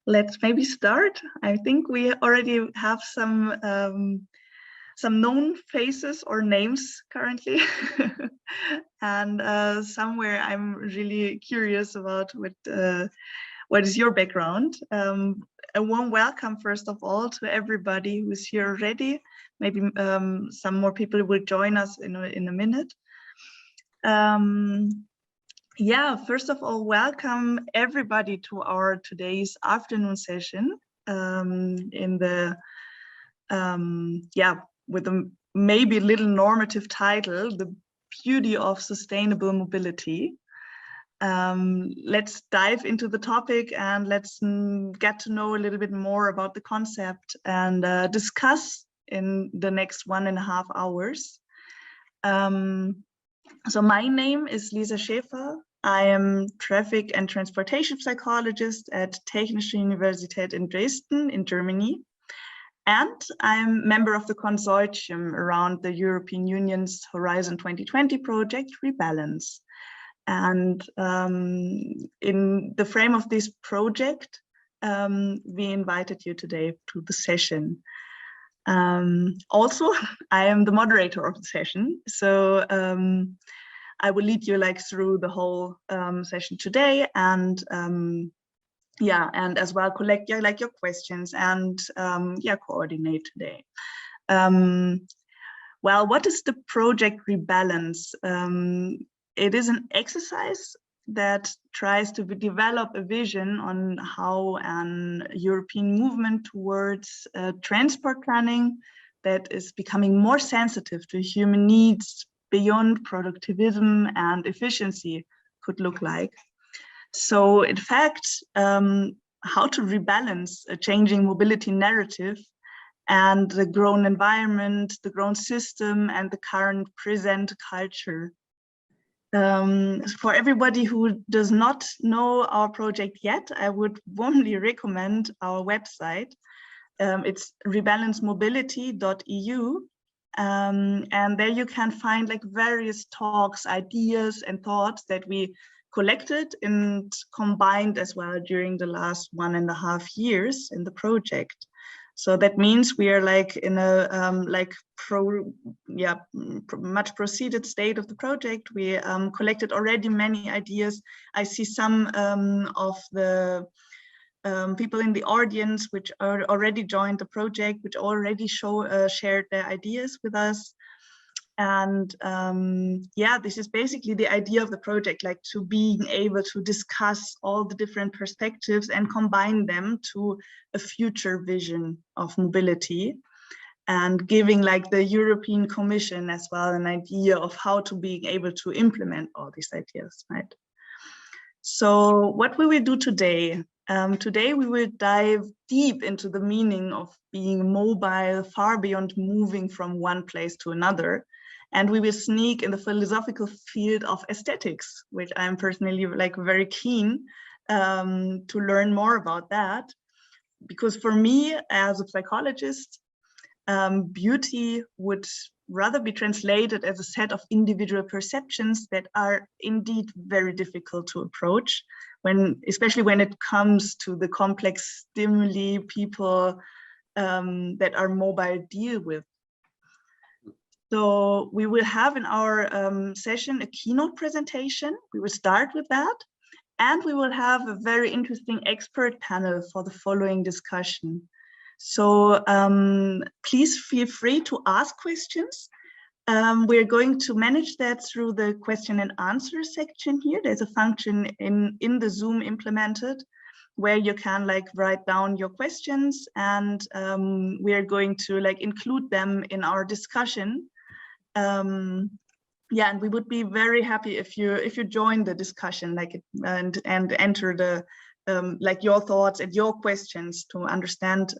Let's maybe start. I think we already have some known faces or names currently. And somewhere I'm really curious about what is your background. A warm welcome, first of all, to everybody who's here already. Maybe some more people will join us in a minute. Yeah, first of all, welcome everybody to our today's afternoon session with a maybe little normative title, The Beauty of Sustainable Mobility. Let's dive into the topic and let's get to know a little bit more about the concept and discuss in the next 1.5 hours. So my name is Lisa Schäfer. I am traffic and transportation psychologist at Technische Universität in Dresden in Germany. And I'm member of the consortium around the European Union's Horizon 2020 project, Rebalance. And in the frame of this project, we invited you today to the session. Also, I am the moderator of the session. So I will lead you through the whole session today, and and as well collect your questions and coordinate today. Well, what is the project Rebalance? It is an exercise that tries to develop a vision on how an European movement towards transport planning that is becoming more sensitive to human needs beyond productivism and efficiency could look like. So in fact, how to rebalance a changing mobility narrative and the grown environment, the grown system, and the current present culture. For everybody who does not know our project yet, I would warmly recommend our website. It's rebalancemobility.eu. And there you can find various talks, ideas, and thoughts that we collected and combined as well during the last 1.5 years in the project. So that means we are in a much proceeded state of the project. We collected already many ideas. I see some of the people in the audience which are already joined the project, which already shared their ideas with us. And this is basically the idea of the project, to being able to discuss all the different perspectives and combine them to a future vision of mobility, and giving the European Commission as well an idea of how to be able to implement all these ideas, right? So what will we do today? Today we will dive deep into the meaning of being mobile, far beyond moving from one place to another. And we will sneak in the philosophical field of aesthetics, which I'm personally very keen to learn more about that. Because for me, as a psychologist, beauty would rather be translated as a set of individual perceptions that are indeed very difficult to approach, especially when it comes to the complex stimuli people that are mobile deal with. So we will have in our session a keynote presentation. We will start with that, and we will have a very interesting expert panel for the following discussion. So please feel free to ask questions. We're going to manage that through the question and answer section here. There's a function in the Zoom implemented where you can write down your questions, and we are going to include them in our discussion. And we would be very happy if you join the discussion and enter the your thoughts and your questions to understand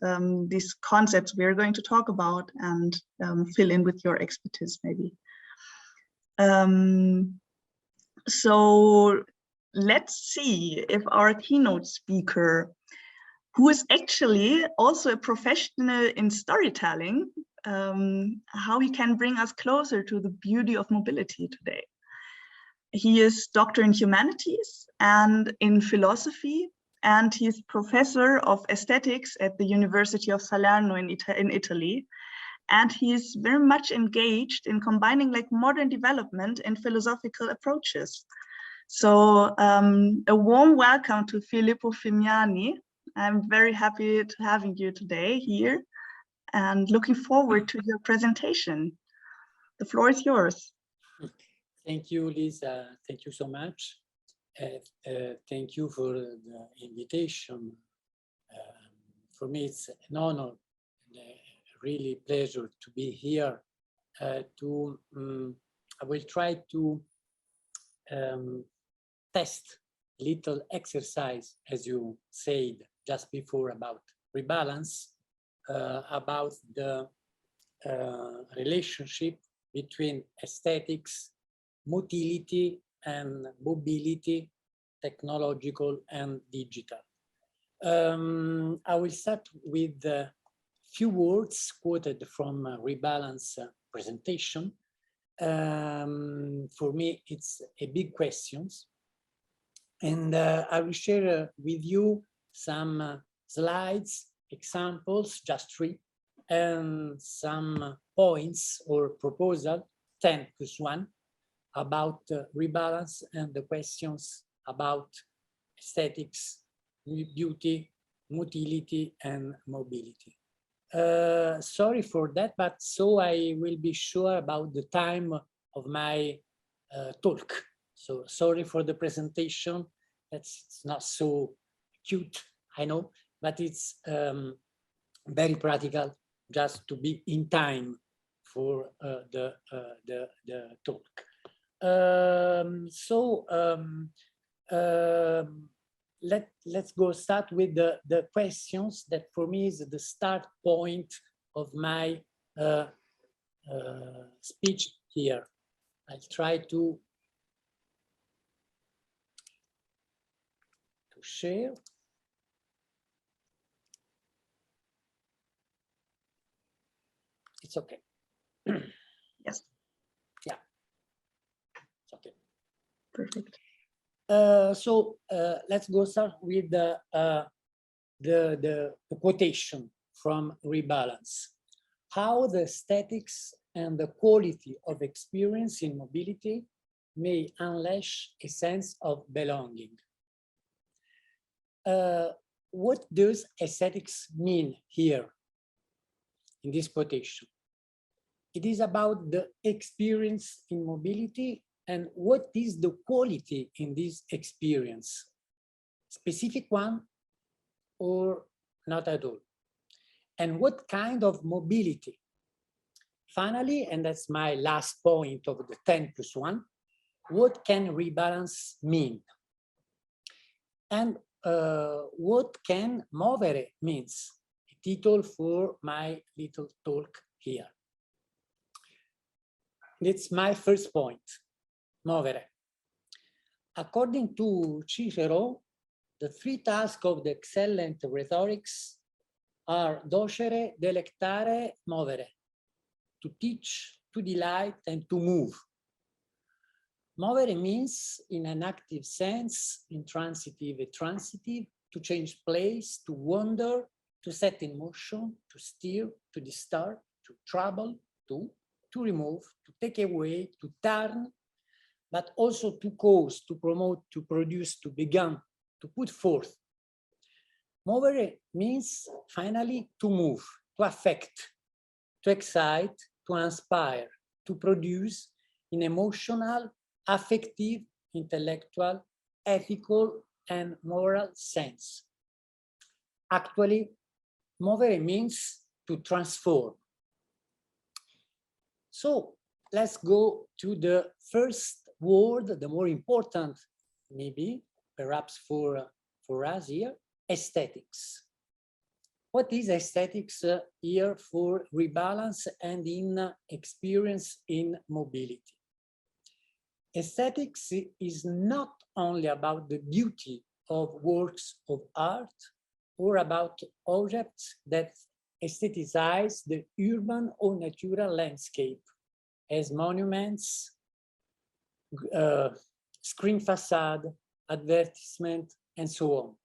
these concepts we are going to talk about, and fill in with your expertise maybe. So let's see if our keynote speaker, who is actually also a professional in storytelling, how he can bring us closer to the beauty of mobility today. He is Doctor in Humanities and in Philosophy, and he's professor of aesthetics at the University of Salerno in Italy. And he's very much engaged in combining like modern development and philosophical approaches. So a warm welcome to Filippo Fimiani. I'm very happy to having you today here and looking forward to your presentation. The floor is yours. Thank you, Lisa. Thank you so much. Thank you for the invitation. For me, it's an honor and a really pleasure to be here. I will try to test a little exercise, as you said just before, about rebalance, about the relationship between aesthetics, motility, and mobility, technological and digital. I will start with a few words quoted from Rebalance presentation. For me, it's a big question. And I will share with you some slides, examples, just 3, and some points or proposal, 10+1, about rebalance and the questions about aesthetics, beauty, motility, and mobility. Sorry for that, but so I will be sure about the time of my talk. So sorry for the presentation. It's not so cute, I know, but it's very practical just to be in time for the talk. Let's go start with the questions that for me is the start point of my speech here. I'll try to share. It's okay. Yes. Yeah. It's okay. Perfect. Let's go start with the quotation from Rebalance. How the aesthetics and the quality of experience in mobility may unleash a sense of belonging. What does aesthetics mean here in this quotation? It is about the experience in mobility and what is the quality in this experience, specific one or not at all, and what kind of mobility. Finally, and that's my last point of the 10+1, what can rebalance mean? And what can movere means? A title for my little talk here. It's my first point, movere. According to Cicero, the 3 tasks of the excellent rhetorics are docere, delectare, movere, to teach, to delight, and to move. Movere means, in an active sense, intransitive and transitive, to change place, to wander, to set in motion, to steer, to disturb, to trouble, to remove, to take away, to turn, but also to cause, to promote, to produce, to begin, to put forth. Movere means, finally, to move, to affect, to excite, to inspire, to produce in emotional, affective, intellectual, ethical, and moral sense. Actually, movere means to transform. So let's go to the first word, the more important, maybe, perhaps for us here, aesthetics. What is aesthetics here for rebalance and in experience in mobility? Aesthetics is not only about the beauty of works of art or about objects that aestheticize the urban or natural landscape as monuments, screen facade, advertisement, and so on.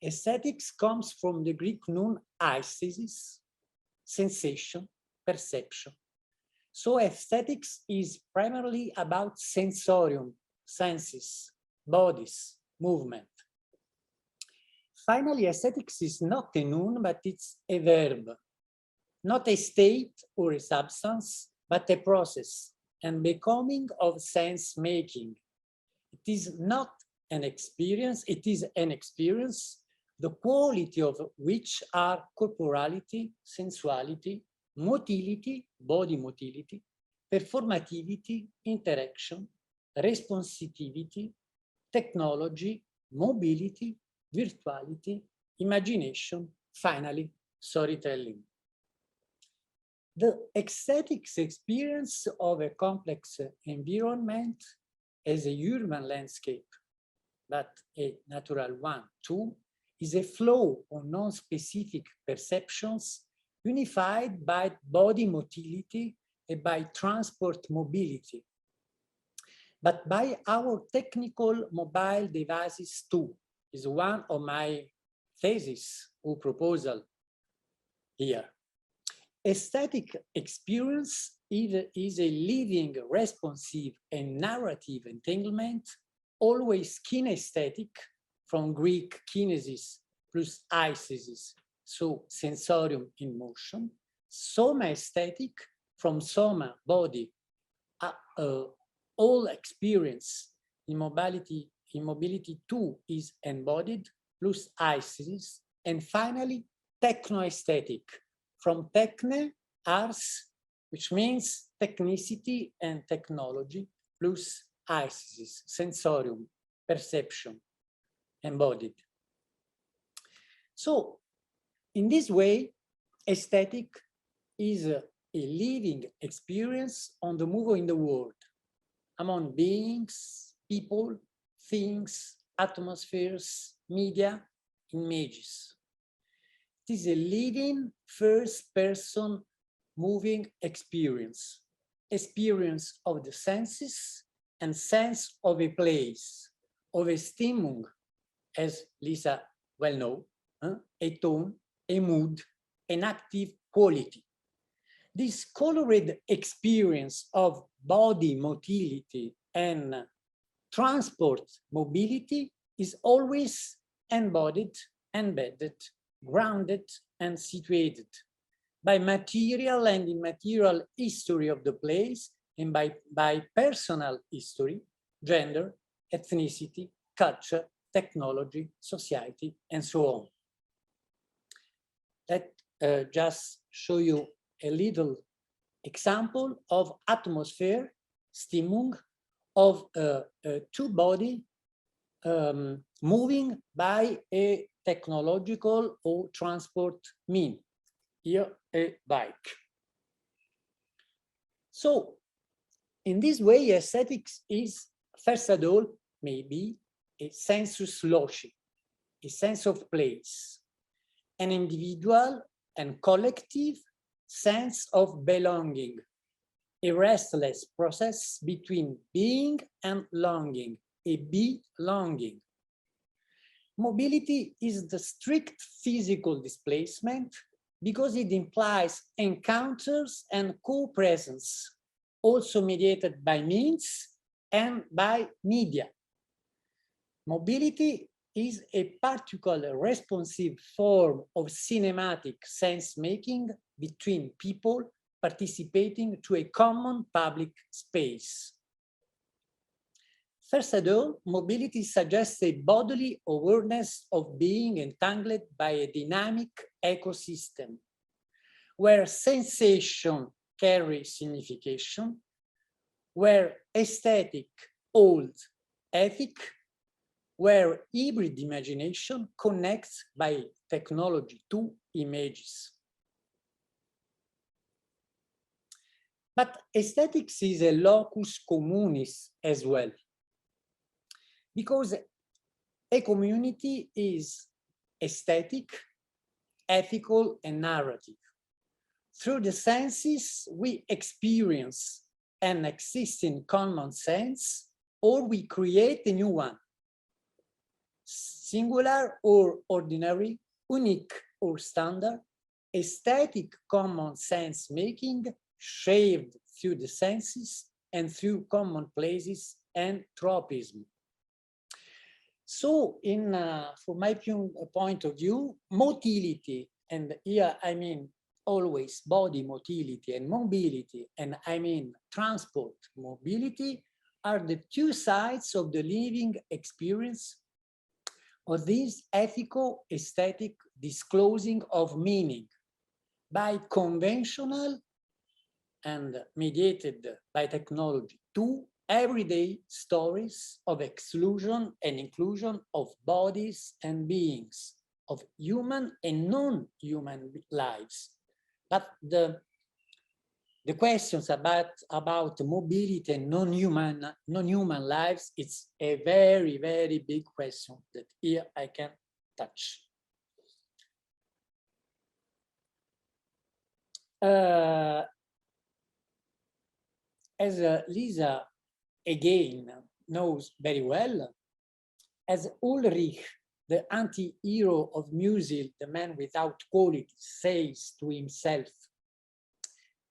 Aesthetics comes from the Greek noun aesthesis, sensation, perception. So aesthetics is primarily about sensorium, senses, bodies, movement. Finally, aesthetics is not a noun, but it's a verb. Not a state or a substance, but a process and becoming of sense making. It is not an experience, it is an experience, the quality of which are corporality, sensuality, motility, body motility, performativity, interaction, responsivity, technology, mobility, virtuality, imagination, finally, storytelling. The aesthetics experience of a complex environment as a urban landscape, but a natural one too, is a flow of non-specific perceptions unified by body motility and by transport mobility, but by our technical mobile devices too, is one of my thesis or proposal here. Aesthetic experience is a living, responsive, and narrative entanglement, always kinesthetic, from Greek kinesis plus aesthesis, so sensorium in motion, soma aesthetic, from soma, body, all experience, immobility too is embodied, plus aesthesis, and finally, techno-aesthetic, from techne, ars, which means technicity and technology, plus aesthesis, sensorium, perception, embodied. So, in this way, aesthetic is a living experience on the move in the world, among beings, people, things, atmospheres, media, images. It is a living first-person moving experience of the senses and sense of a place, of a stimmung, as Lisa well knows, a tone, a mood, an active quality. This colored experience of body motility and transport mobility is always embodied, embedded, grounded, and situated by material and immaterial history of the place and by personal history, gender, ethnicity, culture, technology, society, and so on. Let just show you a little example of atmosphere, stimmung, of two body moving by a technological or transport mean, here a bike. So in this way, aesthetics is, first of all, maybe a sensus loci, a sense of place, an individual and collective sense of belonging, a restless process between being and longing, a belonging. Mobility is the strict physical displacement because it implies encounters and co-presence, also mediated by means and by media. Mobility is a particular responsive form of cinematic sense-making between people participating to a common public space. First of all, mobility suggests a bodily awareness of being entangled by a dynamic ecosystem, where sensation carries signification, where aesthetic holds ethic, where hybrid imagination connects by technology to images. But aesthetics is a locus communis as well, because a community is aesthetic, ethical, and narrative. Through the senses, we experience an existing common sense, or we create a new one. singular or ordinary, unique or standard, aesthetic common sense making, shared through the senses and through common places and tropism. So, from my point of view, motility, and here I mean always body motility and mobility, and I mean transport mobility, are the two sides of the living experience of this ethical aesthetic disclosing of meaning by conventional and mediated by technology to everyday stories of exclusion and inclusion of bodies and beings, of human and non-human lives. But the questions about mobility and non-human lives, it's a very, very big question that here I can touch. As Lisa again knows very well, as Ulrich, the anti-hero of Musil, the man without quality, says to himself,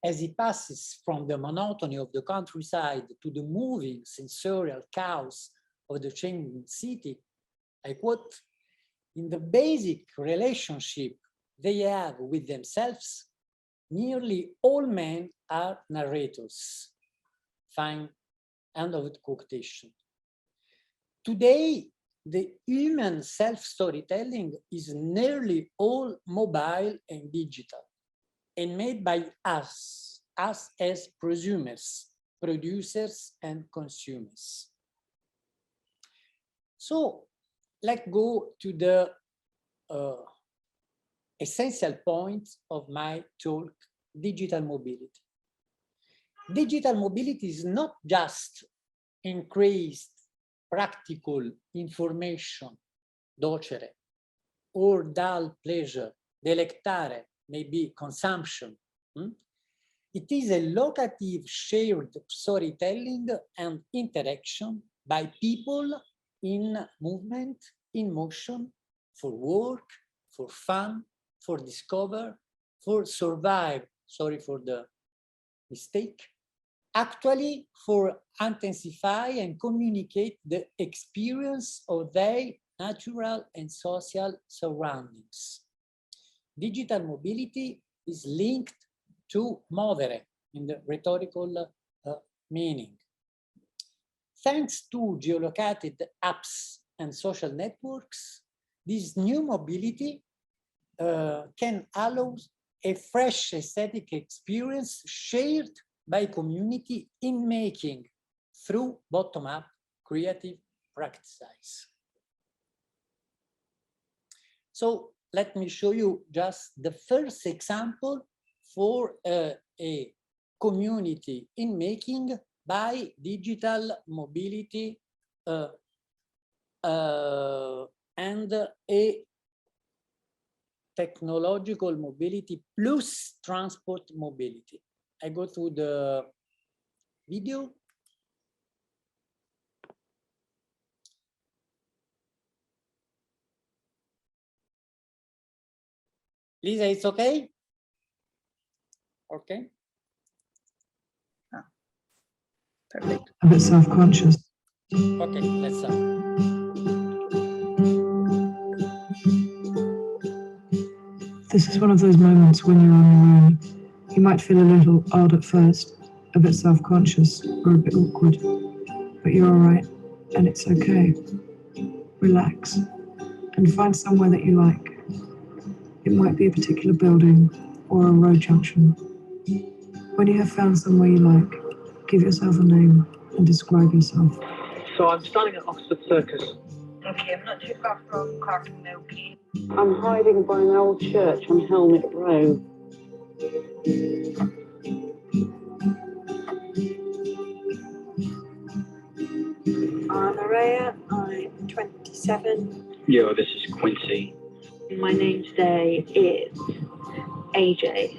as he passes from the monotony of the countryside to the moving sensorial chaos of the changing city, I quote, in the basic relationship they have with themselves, nearly all men are narrators. Fine, end of the quotation. Today, the human self-storytelling is nearly all mobile and digital, and made by us as prosumers, producers, and consumers. So let's go to the essential point of my talk, digital mobility. Digital mobility is not just increased practical information, docere, or dull pleasure, delectare, maybe consumption. It is a locative shared storytelling and interaction by people in movement, in motion, for work, for fun, for discover, for survive, sorry for the mistake, actually for intensify and communicate the experience of their natural and social surroundings. Digital mobility is linked to movere in the rhetorical meaning. Thanks to geolocated apps and social networks, this new mobility can allow a fresh aesthetic experience shared by community in making through bottom-up creative practices. So let me show you just the first example for a community in making by digital mobility and a technological mobility plus transport mobility. I go to the video. Lisa, it's okay? Okay. Ah, perfect. A bit self-conscious. Okay, let's start. This is one of those moments when you're on your own. You might feel a little odd at first, a bit self-conscious or a bit awkward, but you're all right, and it's okay. Relax and find somewhere that you like. It might be a particular building or a road junction. When you have found somewhere you like, give yourself a name and describe yourself. So I'm starting at Oxford Circus. Okay, I'm not too far from Carton Milky. I'm hiding by an old church on Helmet Row. I'm Maria, I'm 27. Yo, this is Quincy. My name today is AJ.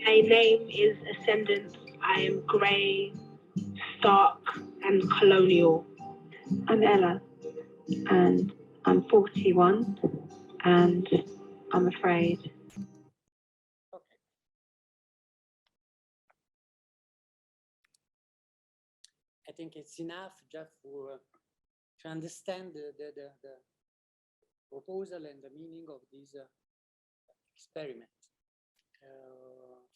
My name is Ascendant. I am grey, stark, and colonial. I'm Ella, and I'm 41 and I'm afraid. Okay. I think it's enough just for to understand the proposal and the meaning of this experiment.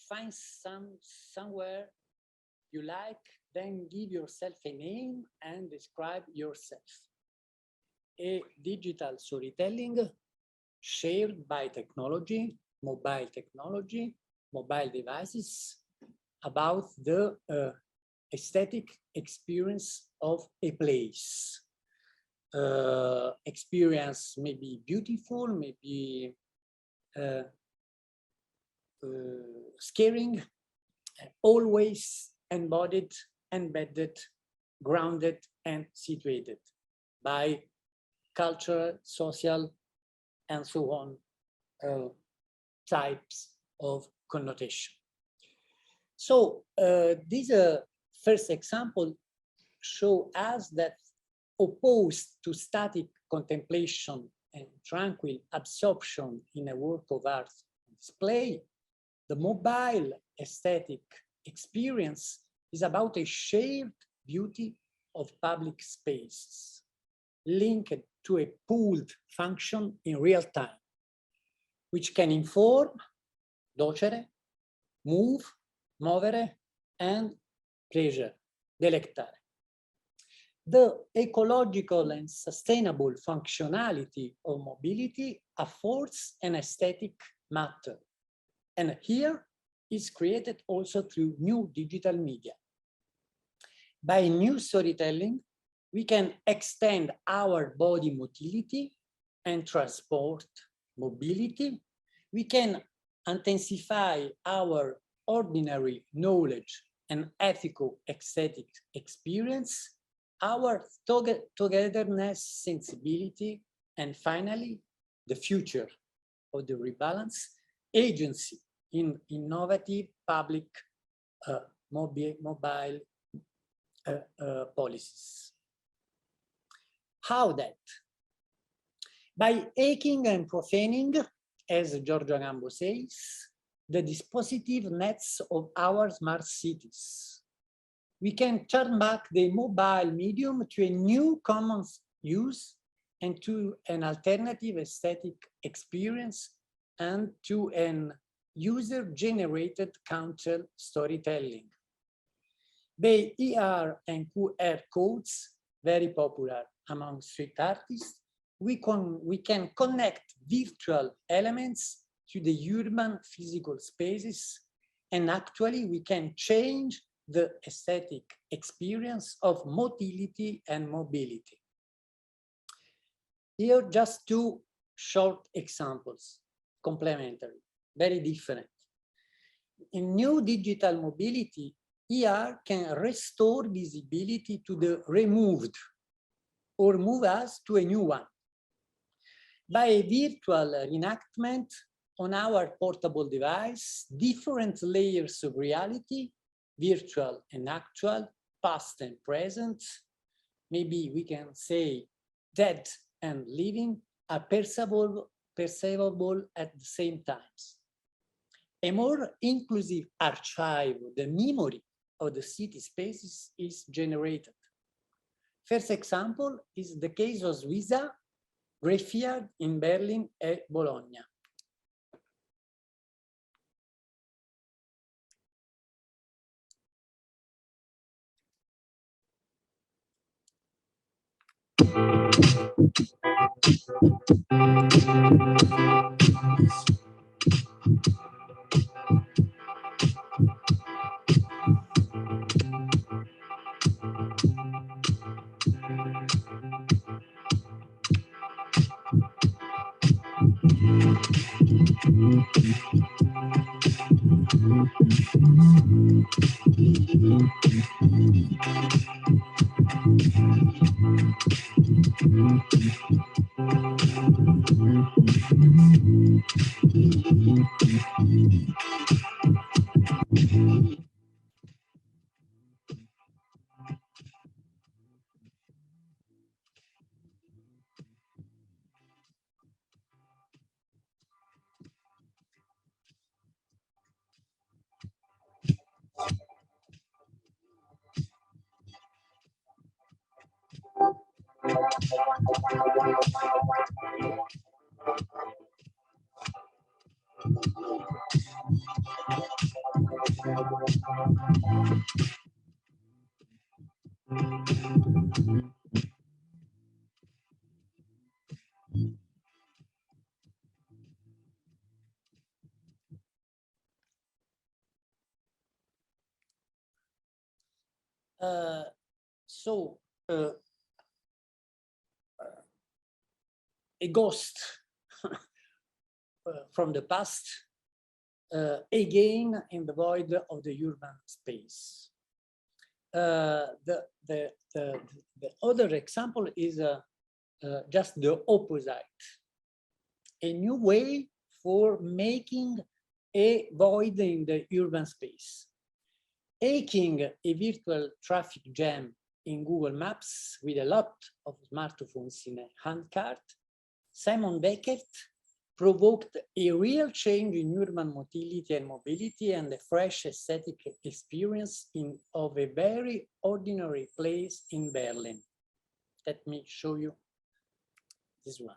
Find somewhere you like, then give yourself a name and describe yourself. A digital storytelling shared by technology, mobile devices, about the aesthetic experience of a place. Experience may be beautiful, maybe scaring, always embodied, embedded, grounded, and situated by cultural, social, and so on types of connotation. So this first example show us that opposed to static contemplation and tranquil absorption in a work of art display, the mobile aesthetic experience is about a shared beauty of public spaces, linked to a pooled function in real time, which can inform, docere, move, movere, and pleasure, delectare. The ecological and sustainable functionality of mobility affords an aesthetic matter. And here is created also through new digital media. By new storytelling, we can extend our body motility and transport mobility. We can intensify our ordinary knowledge and ethical aesthetic experience, our togetherness sensibility, and finally, the future of the rebalance agency in innovative public mobile policies. How that? By hacking and profaning, as Giorgio Agambo says, the dispositive nets of our smart cities. We can turn back the mobile medium to a new common use and to an alternative aesthetic experience and to an user-generated counter storytelling. The ER and QR codes, very popular among street artists, we can connect virtual elements to the urban physical spaces, and actually we can change the aesthetic experience of motility and mobility. Here, just two short examples, complementary, very different. In new digital mobility, ER can restore visibility to the removed or move us to a new one. By a virtual reenactment on our portable device, different layers of reality, virtual and actual, past and present, maybe we can say dead and living, are perceivable at the same times. A more inclusive archive of the memory of the city spaces is generated. First example is the case of Suiza, graveyard in Berlin and Bologna. A ghost from the past, again in the void of the urban space. The other example is just the opposite, a new way for making a void in the urban space. Taking a virtual traffic jam in Google Maps with a lot of smartphones in a handcart, Simon Beckett provoked a real change in urban motility and mobility and a fresh aesthetic experience of a very ordinary place in Berlin. Let me show you this one.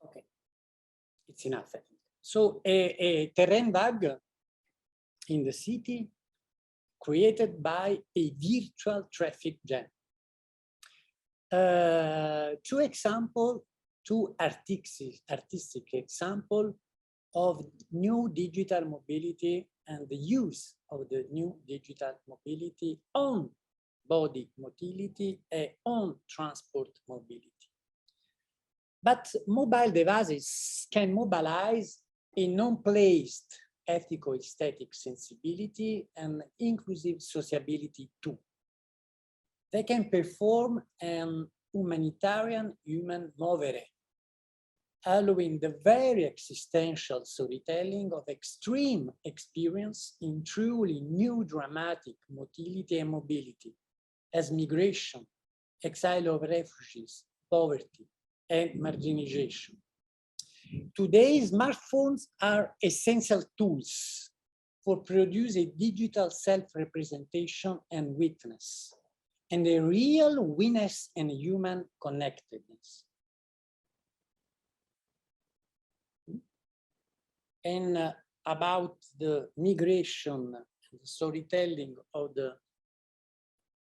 Okay, it's enough, I think. So a terrain bug in the city created by a virtual traffic jam. Two artistic example of new digital mobility and the use of the new digital mobility on body motility and on transport mobility. But mobile devices can mobilize a non-placed ethical aesthetic sensibility and inclusive sociability too. They can perform an humanitarian human movere, allowing the very existential storytelling of extreme experience in truly new dramatic motility and mobility, as migration, exile of refugees, poverty, and marginalization. Today, smartphones are essential tools for producing digital self-representation and witness, and a real witness and human connectedness. And about the migration, the storytelling of the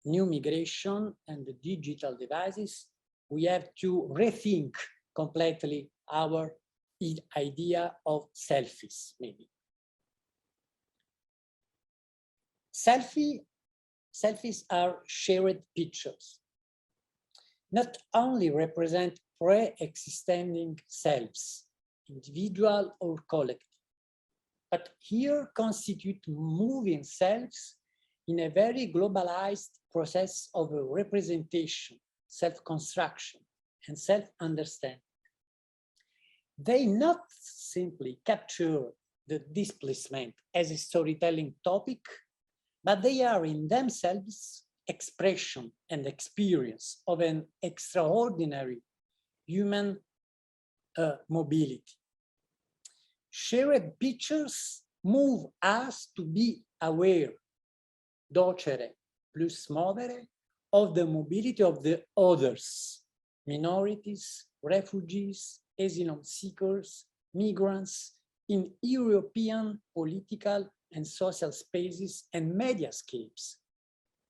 new migration and the digital devices, we have to rethink completely our idea of selfies, maybe. Selfies are shared pictures, not only represent pre-existing selves, individual or collective, but here constitute moving selves in a very globalized process of representation, self-construction, and self-understanding. They not simply capture the displacement as a storytelling topic, but they are in themselves expression and experience of an extraordinary human mobility. Shared pictures move us to be aware, docere plus movere, of the mobility of the others, minorities, refugees, asylum seekers, migrants in European political and social spaces and mediascapes,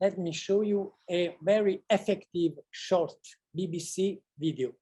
let me show you a very effective short BBC video.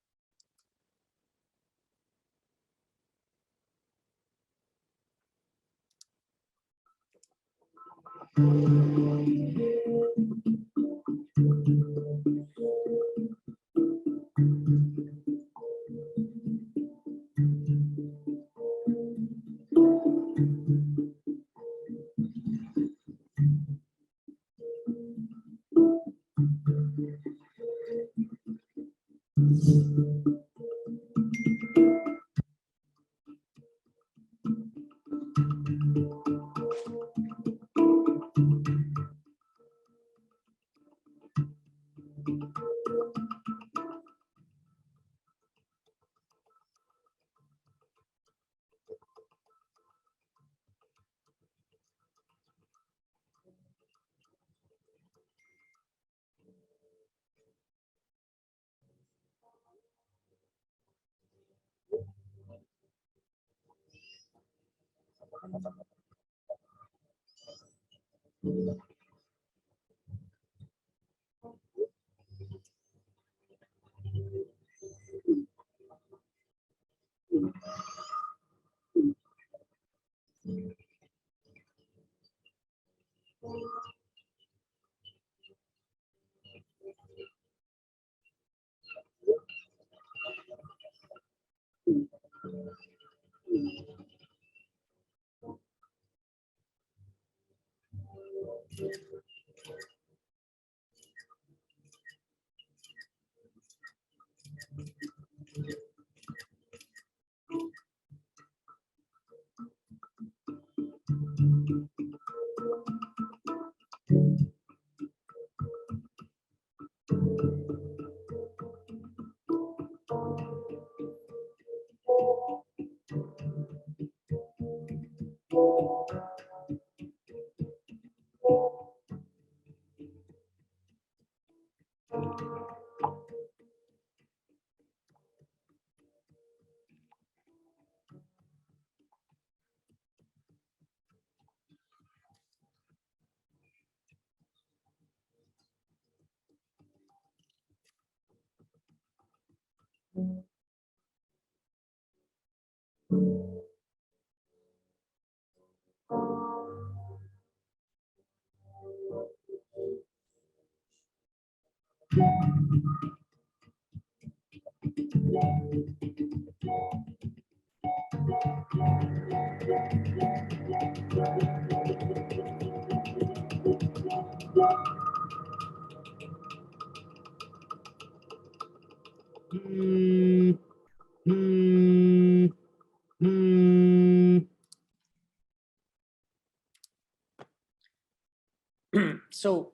So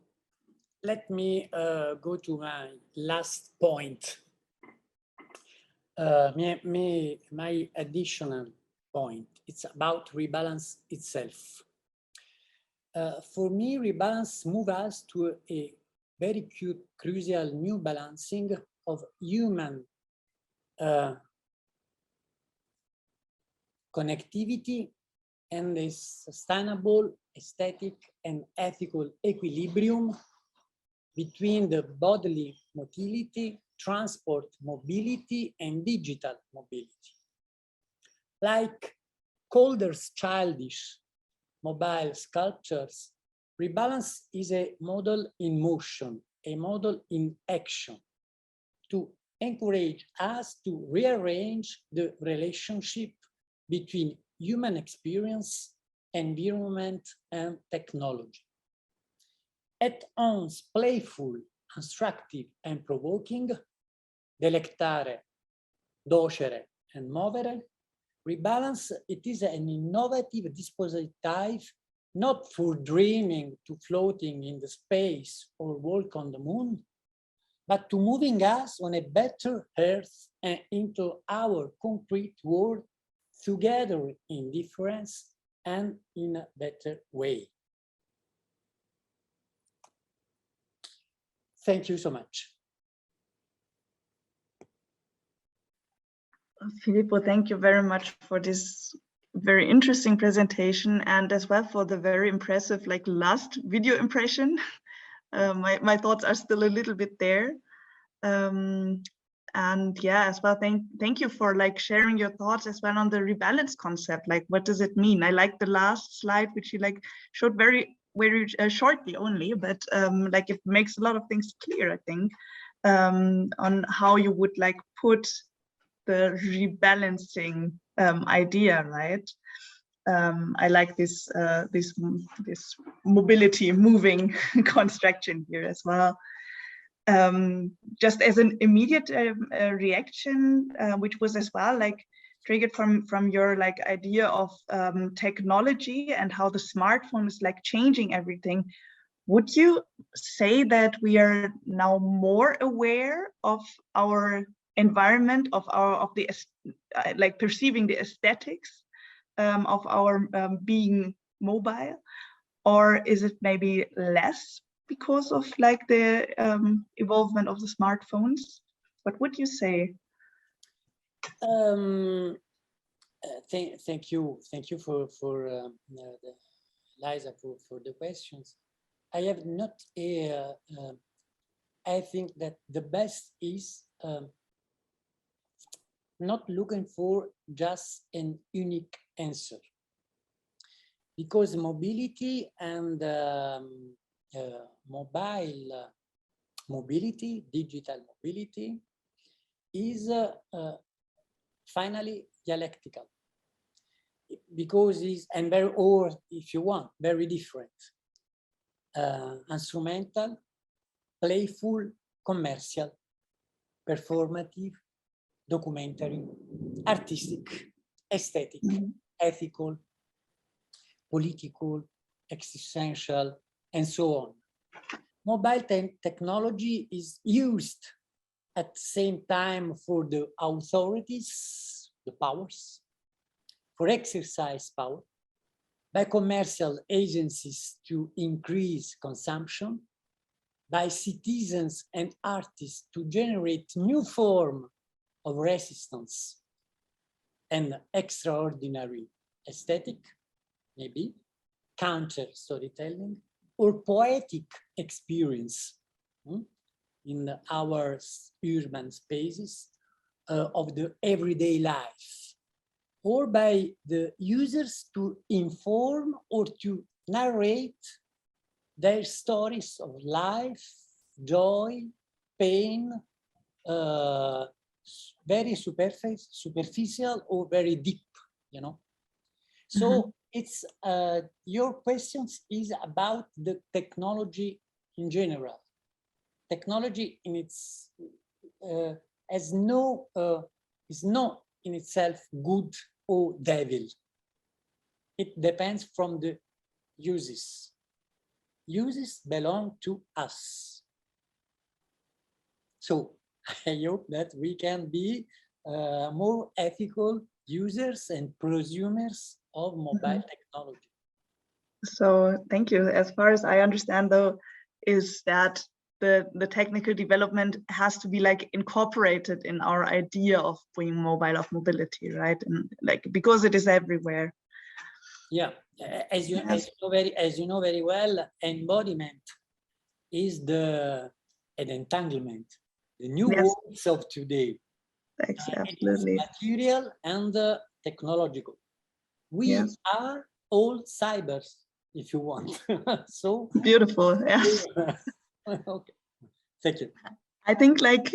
let me go to my last point, my additional point. It's about rebalance itself. For me, rebalance moves us to a very crucial new balancing of human connectivity and a sustainable aesthetic and ethical equilibrium between the bodily motility, transport mobility, and digital mobility. Like Calder's childish mobile sculptures, rebalance is a model in motion, a model in action, to encourage us to rearrange the relationship between human experience, environment, and technology. At once playful, instructive, and provoking, delectare, docere, and movere, rebalance, it is an innovative dispositive not for dreaming to floating in the space or walk on the moon, but to moving us on a better earth and into our concrete world together in difference and in a better way. Thank you so much. Filippo, thank you very much for this very interesting presentation, and as well for the very impressive last video impression. my thoughts are still a little bit there. And yeah, as well, thank you for like sharing your thoughts as well on the rebalance concept. Like, what does it mean? I like the last slide, which you like showed very shortly only, but like it makes a lot of things clear, I think, on how you would like put the rebalancing idea, right? I like this mobility moving construction here as well. Just as an immediate reaction, which was as well like triggered from your like idea of technology and how the smartphone is like changing everything. Would you say that we are now more aware of our environment, of the like perceiving the aesthetics of our being mobile, or is it maybe less because of like the evolvement of the smartphones? What would you say? Thank you for Liza for the questions. I have not I think that the best is not looking for just an unique answer, because mobility and mobile mobility, digital mobility, is finally dialectical, because it's, and very, or if you want, very different. Instrumental, playful, commercial, performative, documentary, artistic, aesthetic, ethical, political, existential, and so on. Mobile technology is used at the same time for the authorities, the powers, for exercise power, by commercial agencies to increase consumption, by citizens and artists to generate new form of resistance and extraordinary aesthetic, maybe, counter storytelling, or poetic experience in our urban spaces of the everyday life, or by the users to inform or to narrate their stories of life, joy, pain, very superficial or very deep, you know. So it's your questions is about the technology in general. Technology in its has no is not in itself good or devil. It depends from the uses. Uses belong to us. So I hope that we can be more ethical users and prosumers of mobile technology. So thank you. As far as I understand, though, is that the technical development has to be like incorporated in our idea of being mobile, of mobility, right? And like because it is everywhere. Yeah, as you know very well, embodiment is an entanglement, the new words of today. Absolutely. It is material and technological. We are all cybers, if you want. So beautiful. Yes. Okay. Thank you. I think like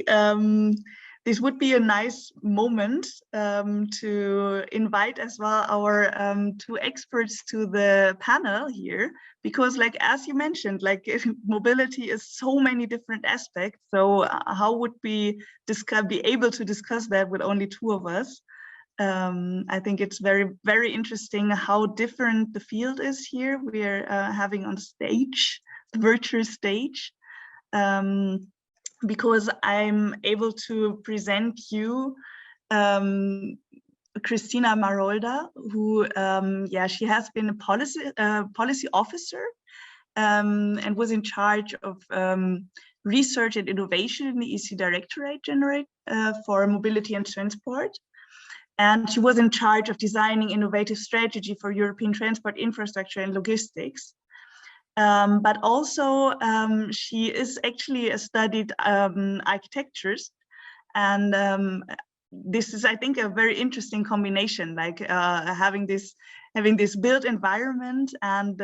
this would be a nice moment to invite as well our two experts to the panel here, because like as you mentioned, like mobility is so many different aspects. So how would we be able to discuss that with only two of us? I think it's very, very interesting how different the field is here. We are having on stage, the virtual stage. Because I'm able to present you Christina Marolda, who, she has been a policy officer and was in charge of research and innovation in the EC Directorate General for Mobility and Transport. And she was in charge of designing innovative strategy for European transport infrastructure and logistics. But also she is actually a studied architecturist, and this is, I think, a very interesting combination, like having this built environment and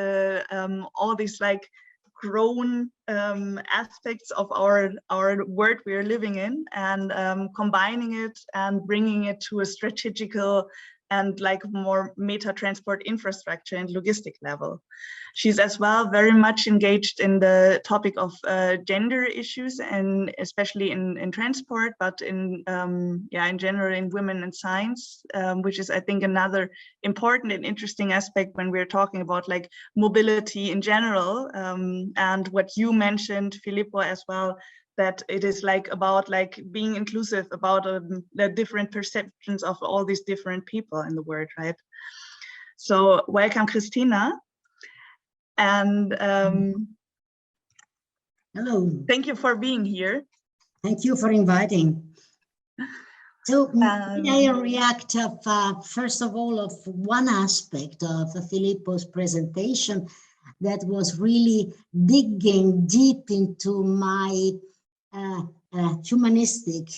all these like grown aspects of our world we are living in, and combining it and bringing it to a strategical and like more meta transport infrastructure and logistic level. She's as well very much engaged in the topic of gender issues, and especially in transport, but in general in women in science, which is, I think, another important and interesting aspect when we're talking about like mobility in general, and what you mentioned, Filippo, as well, that it is like about like being inclusive, about the different perceptions of all these different people in the world, right? So welcome, Christina. And hello. Thank you for being here. Thank you for inviting. So may I react first of all of one aspect of Filippo's presentation that was really digging deep into my humanistic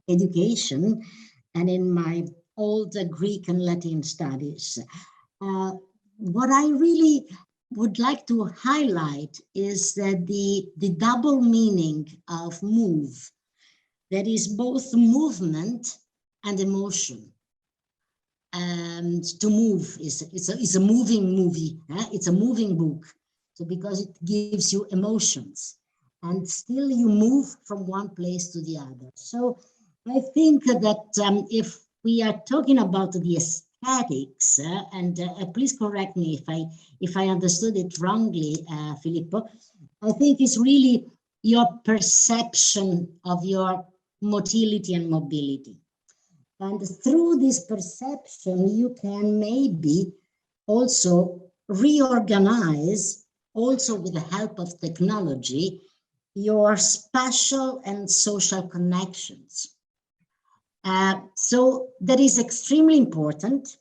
education and in my old Greek and Latin studies. What I really would like to highlight is that the double meaning of move, that is both movement and emotion. And to move is a moving movie, it's a moving book. So because it gives you emotions, and still you move from one place to the other. So I think that if we are talking about the aesthetics, and please correct me if I understood it wrongly, Filippo, I think it's really your perception of your motility and mobility. And through this perception, you can maybe also reorganize, also with the help of technology, your spatial and social connections. So that is extremely important,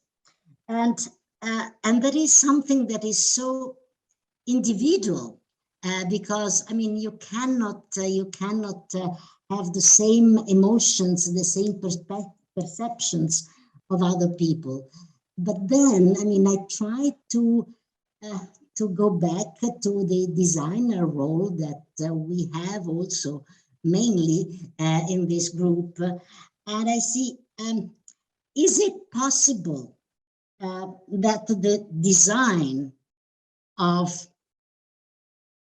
and that is something that is so individual, because I mean you cannot have the same emotions, the same perceptions of other people. But then, I mean, I try to go back to the designer role that we have also mainly in this group, and I see, is it possible that the design of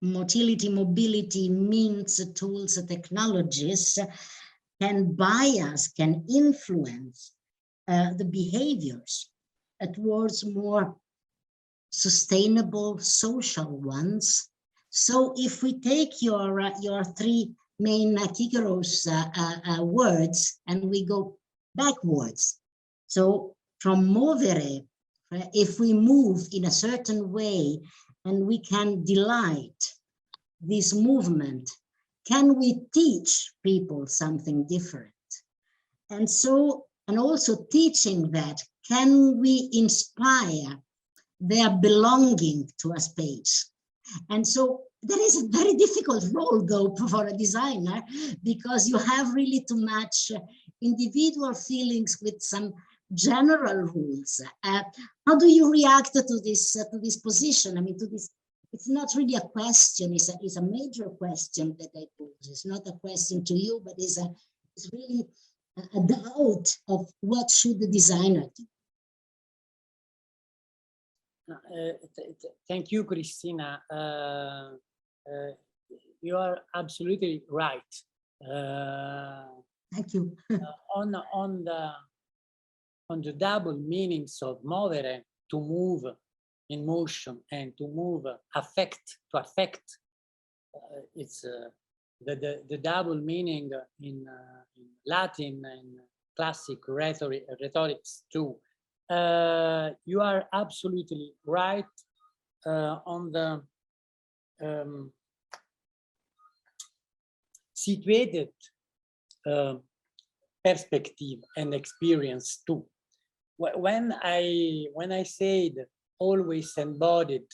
mobility means tools, technologies can bias, can influence the behaviors towards more sustainable social ones? So if we take your three main Kikiros words and we go backwards, so from movere, if we move in a certain way and we can delight this movement, can we teach people something different? And so, and also teaching that, can we inspire their belonging to a space? And so that is a very difficult role, though, for a designer, because you have really to match individual feelings with some general rules. How do you react to this position? I mean, to this, it's not really a question, it's a major question that I pose. It's not a question to you, but it's really a doubt of what should the designer do. Thank you, Christina. You are absolutely right. Thank you. On the double meanings of movere, to move in motion, and to move to affect. It's the double meaning in Latin and classic rhetorics too. You are absolutely right on the situated perspective and experience too. When I said always embodied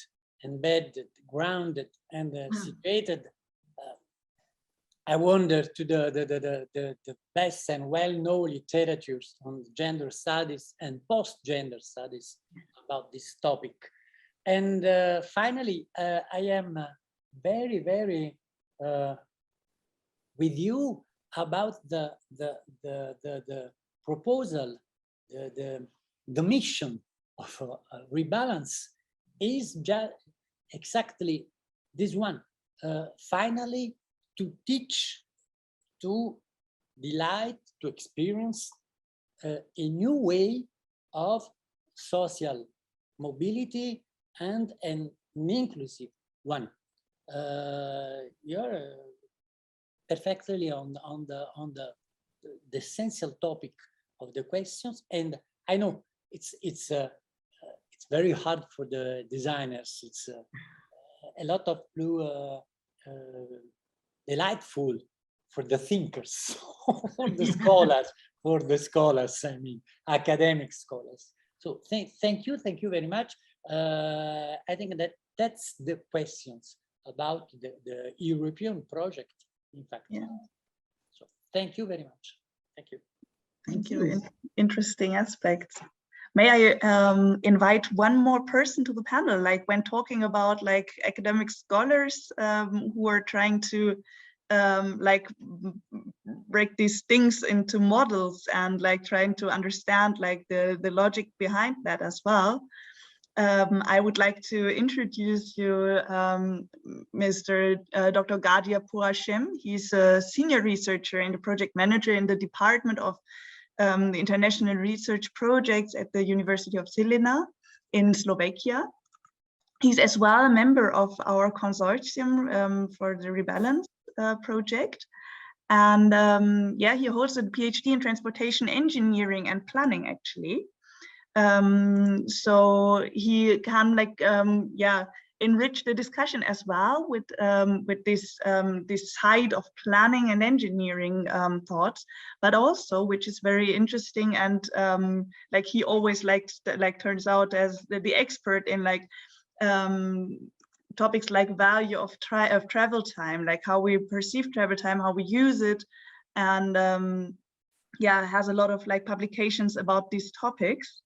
embedded, grounded, and situated, I wander to the best and well-known literatures on gender studies and post-gender studies about this topic. And finally, I am very, very with you about the proposal, the mission of rebalance is just exactly this one. Finally, to teach, to delight, to experience a new way of social mobility and an inclusive one. You're perfectly on the essential topic of the questions, and I know it's very hard for the designers. It's a lot of delightful for the thinkers, for the scholars, I mean, academic scholars. So thank you very much. I think that's the questions about the European project, in fact. Yeah. So thank you very much. Thank you. Thank you. Interesting aspects. May I invite one more person to the panel, like when talking about like academic scholars who are trying to like break these things into models and like trying to understand like the logic behind that as well. I would like to introduce you Mr. Dr. Gadia Pourachem. He's a senior researcher and a project manager in the Department of the International Research Projects at the University of Žilina in Slovakia. He's as well a member of our consortium for the Rebalance project. And yeah, he holds a PhD in transportation engineering and planning, actually. So he can like yeah, enrich the discussion as well with this this side of planning and engineering thoughts, but also, which is very interesting, and like he always turns out as the expert in like topics like value of travel time, like how we perceive travel time, how we use it, and yeah, has a lot of like publications about these topics.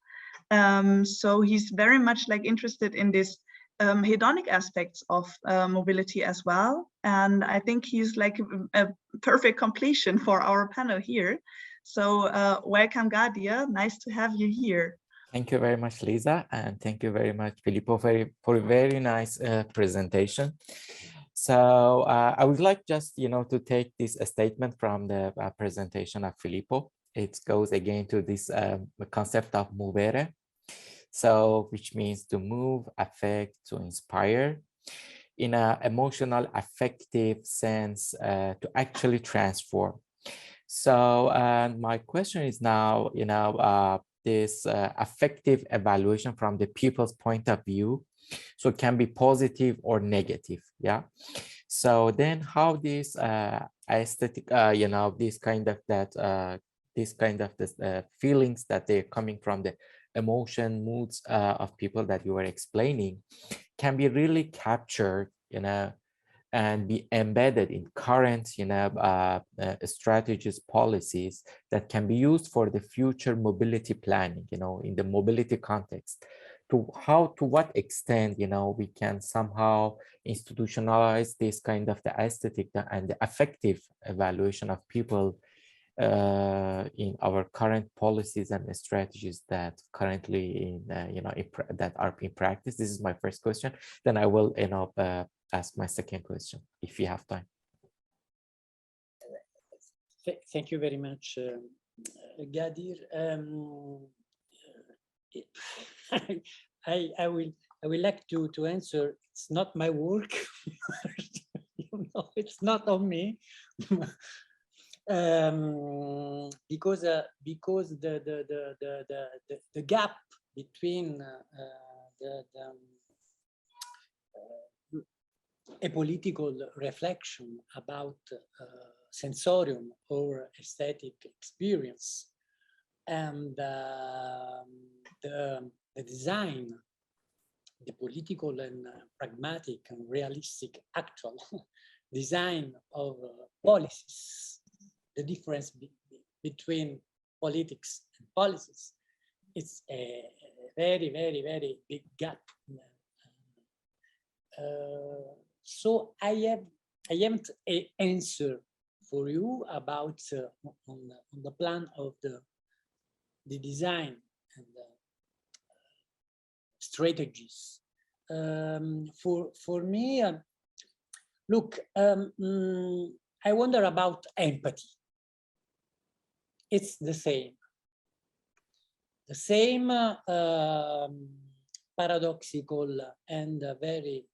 So he's very much like interested in this hedonic aspects of mobility as well. And I think he's like a perfect completion for our panel here. So welcome, Gadia. Nice to have you here. Thank you very much, Lisa. And thank you very much, Filippo, for a very nice presentation. So I would like just, to take this statement from the presentation of Filippo. It goes again to this concept of movere. So, which means to move, affect, to inspire, in an emotional, affective sense, to actually transform. So, my question is now, this affective evaluation from the people's point of view, so it can be positive or negative, yeah. So then, how this aesthetic, this kind of feelings that they're coming from the emotion, moods of people that you were explaining, can be really captured, and be embedded in current, strategies, policies that can be used for the future mobility planning, in the mobility context. To what extent, we can somehow institutionalize this kind of the aesthetic and the affective evaluation of people in our current policies and strategies that currently that are in practice. This is my first question. Then I will ask my second question if you have time. Thank you very much, Gadir. I will like to answer. It's not my work. It's not on me. Because the gap between a political reflection about sensorium or aesthetic experience and the design the political and pragmatic and realistic actual design of policies, the difference between politics and policies, it's a very, very, very big gap. So I haven't an answer for you about on the plan of the design and strategies. For me, look, I wonder about empathy. It's the same paradoxical and very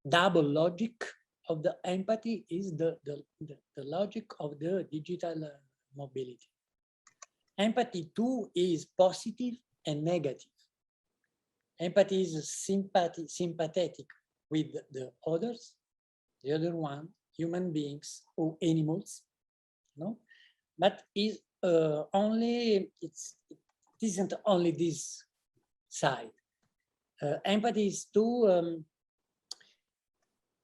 double logic of the empathy is the logic of the digital mobility. Empathy too is positive and negative. Empathy is sympathetic with the others, the other one, human beings or animals, no? But is only it isn't only this side. Empathy is too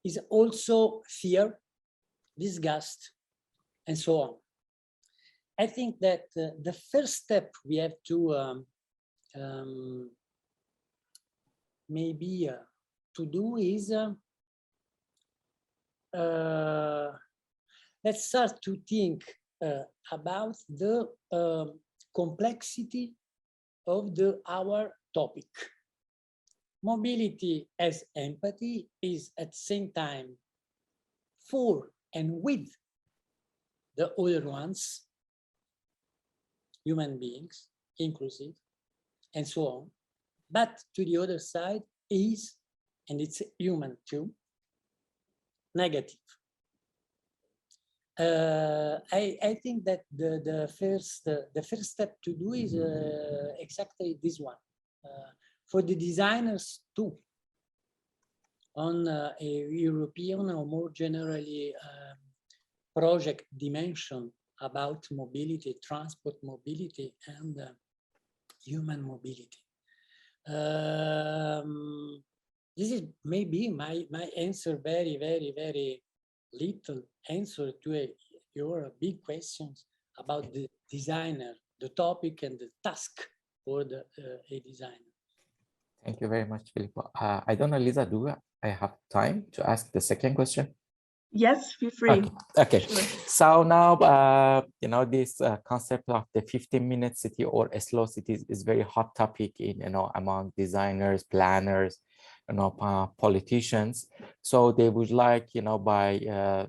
is also fear, disgust, and so on. I think that the first step we have to maybe to do is let's start to think about the complexity of our topic. Mobility as empathy is at the same time for and with the other ones, human beings, inclusive, and so on. But to the other side is, and it's human too, negative. I think that the first step to do is exactly this one. For the designers too, on a European or more generally project dimension about mobility, transport mobility, and human mobility. This is maybe my answer, very, very, very little answer to your big questions about the designer, the topic and the task for a designer. Thank you very much, Filippo. I don't know, Lisa, do I have time to ask the second question? Yes, feel free. Okay. Sure. So now, you know, this concept of the 15-minute city or a slow city is very hot topic in, you know, among designers, planners, you know, politicians. So they would like, you know, by,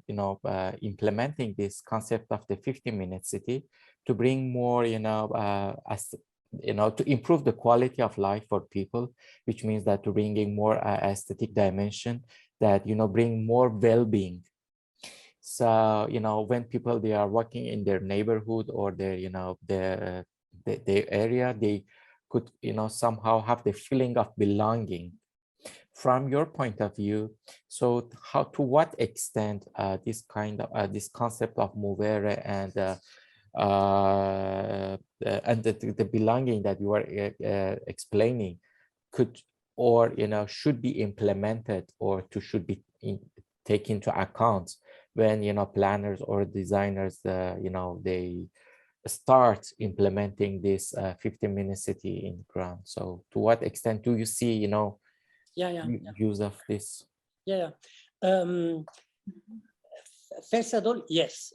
you know, implementing this concept of the 15-minute city to bring more, you know, you know, to improve the quality of life for people, which means that to bringing more aesthetic dimension that, you know, bring more well-being. So, you know, when people, they are working in their neighborhood or their, you know, their area, they could, you know, somehow have the feeling of belonging. From your point of view, so how, to what extent this kind of, this concept of movere and the belonging that you are explaining could, or, you know, should be implemented or should be taken into account when, you know, planners or designers, you know, they start implementing this 15-minute city in ground. So to what extent do you see, you know, use of this? First of all, yes,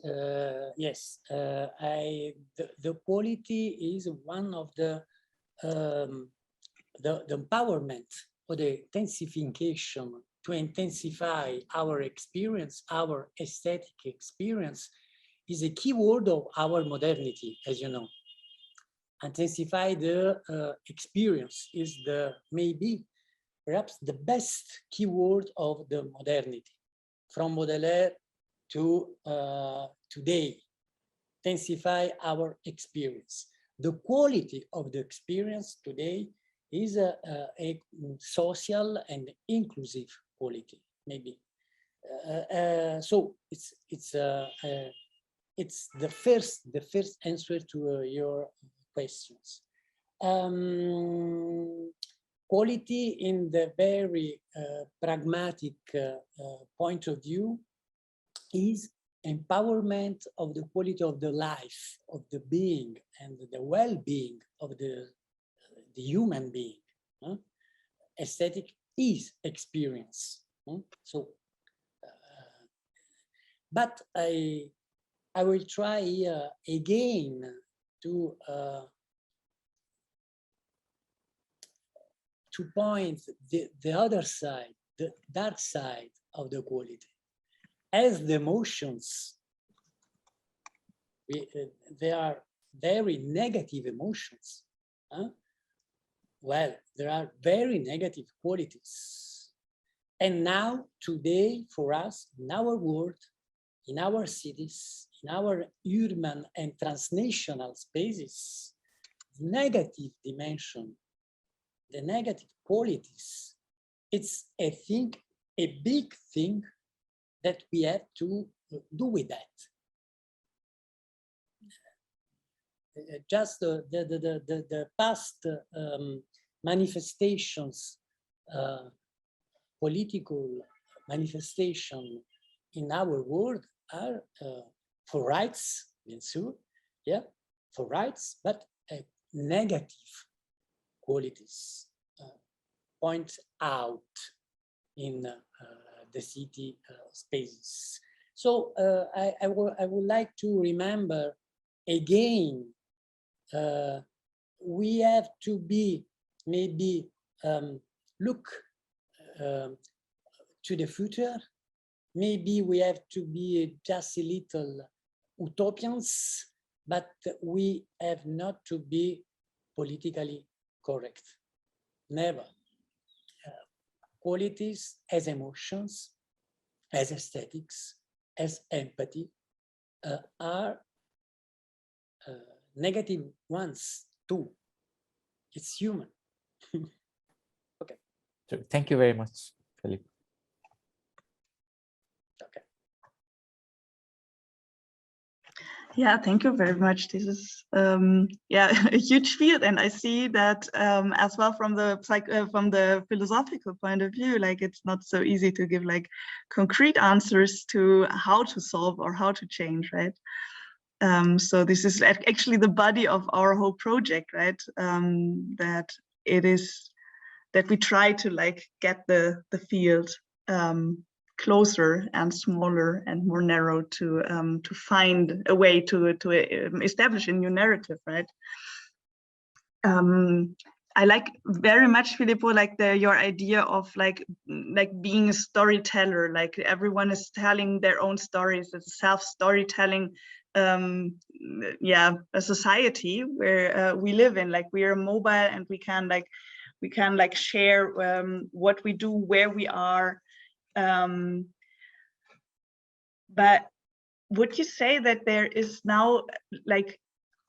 yes. The quality is one of the empowerment or the intensification to intensify our experience, our aesthetic experience, is a key word of our modernity, as you know. Intensify the experience is maybe perhaps the best keyword of the modernity, from Baudelaire to today. Intensify our experience. The quality of the experience today is a social and inclusive quality, maybe. So it's the first answer to your questions. Quality in the very pragmatic point of view is empowerment of the quality of the life, of the being, and the well-being of the human being. Aesthetic is experience. So, but I will try again to point the other side, the dark side of the quality. As the emotions, they are very negative emotions. Well, there are very negative qualities. And now, today, for us, in our world, in our cities, in our urban and transnational spaces, negative dimension, the negative qualities, it's a big thing that we have to do with that. Just the past manifestations, political manifestation in our world are for rights, yeah, for rights, but negative qualities point out in the city spaces. So I would like to remember again, we have to be maybe look to the future. Maybe we have to be just a little utopians, but we have not to be politically correct. Never. Qualities as emotions, as aesthetics, as empathy are negative ones too. It's human. Okay. So thank you very much, Filippo. Okay. Yeah, thank you very much. This is yeah, a huge field, and I see that as well from the philosophical point of view. Like, it's not so easy to give like concrete answers to how to solve or how to change, right? So this is actually the body of our whole project, right? That we try to like get the field closer and smaller and more narrow to find a way to establish a new narrative, right? I like very much, Filippo, like your idea of like being a storyteller. Like, everyone is telling their own stories. It's self-storytelling, yeah, a society where we live in. Like, we are mobile and we can share what we do, where we are. But would you say that there is now like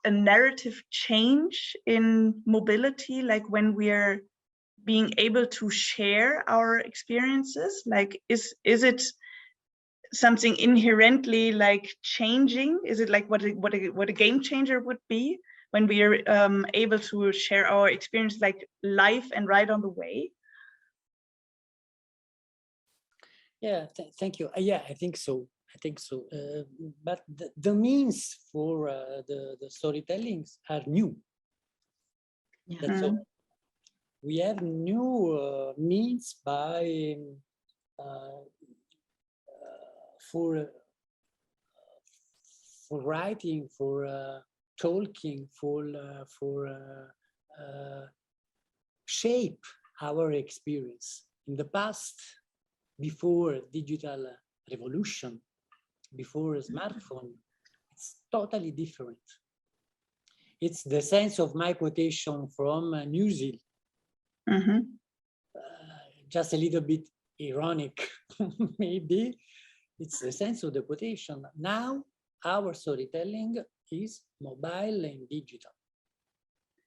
a narrative change in mobility, like when we're being able to share our experiences? Like, is it something inherently like changing? Is it like what a game changer would be when we are able to share our experience like live and right on the way? Yeah, thank you. Yeah, I think so. But the means for the storytellings are new. Yeah. That's all. We have new means by for writing, for talking, for shape our experience. In the past, before digital revolution, before a smartphone, it's totally different. It's the sense of my quotation from New Zealand. Mm-hmm. Just a little bit ironic, maybe. It's the sense of the quotation. Now, our storytelling is mobile and digital.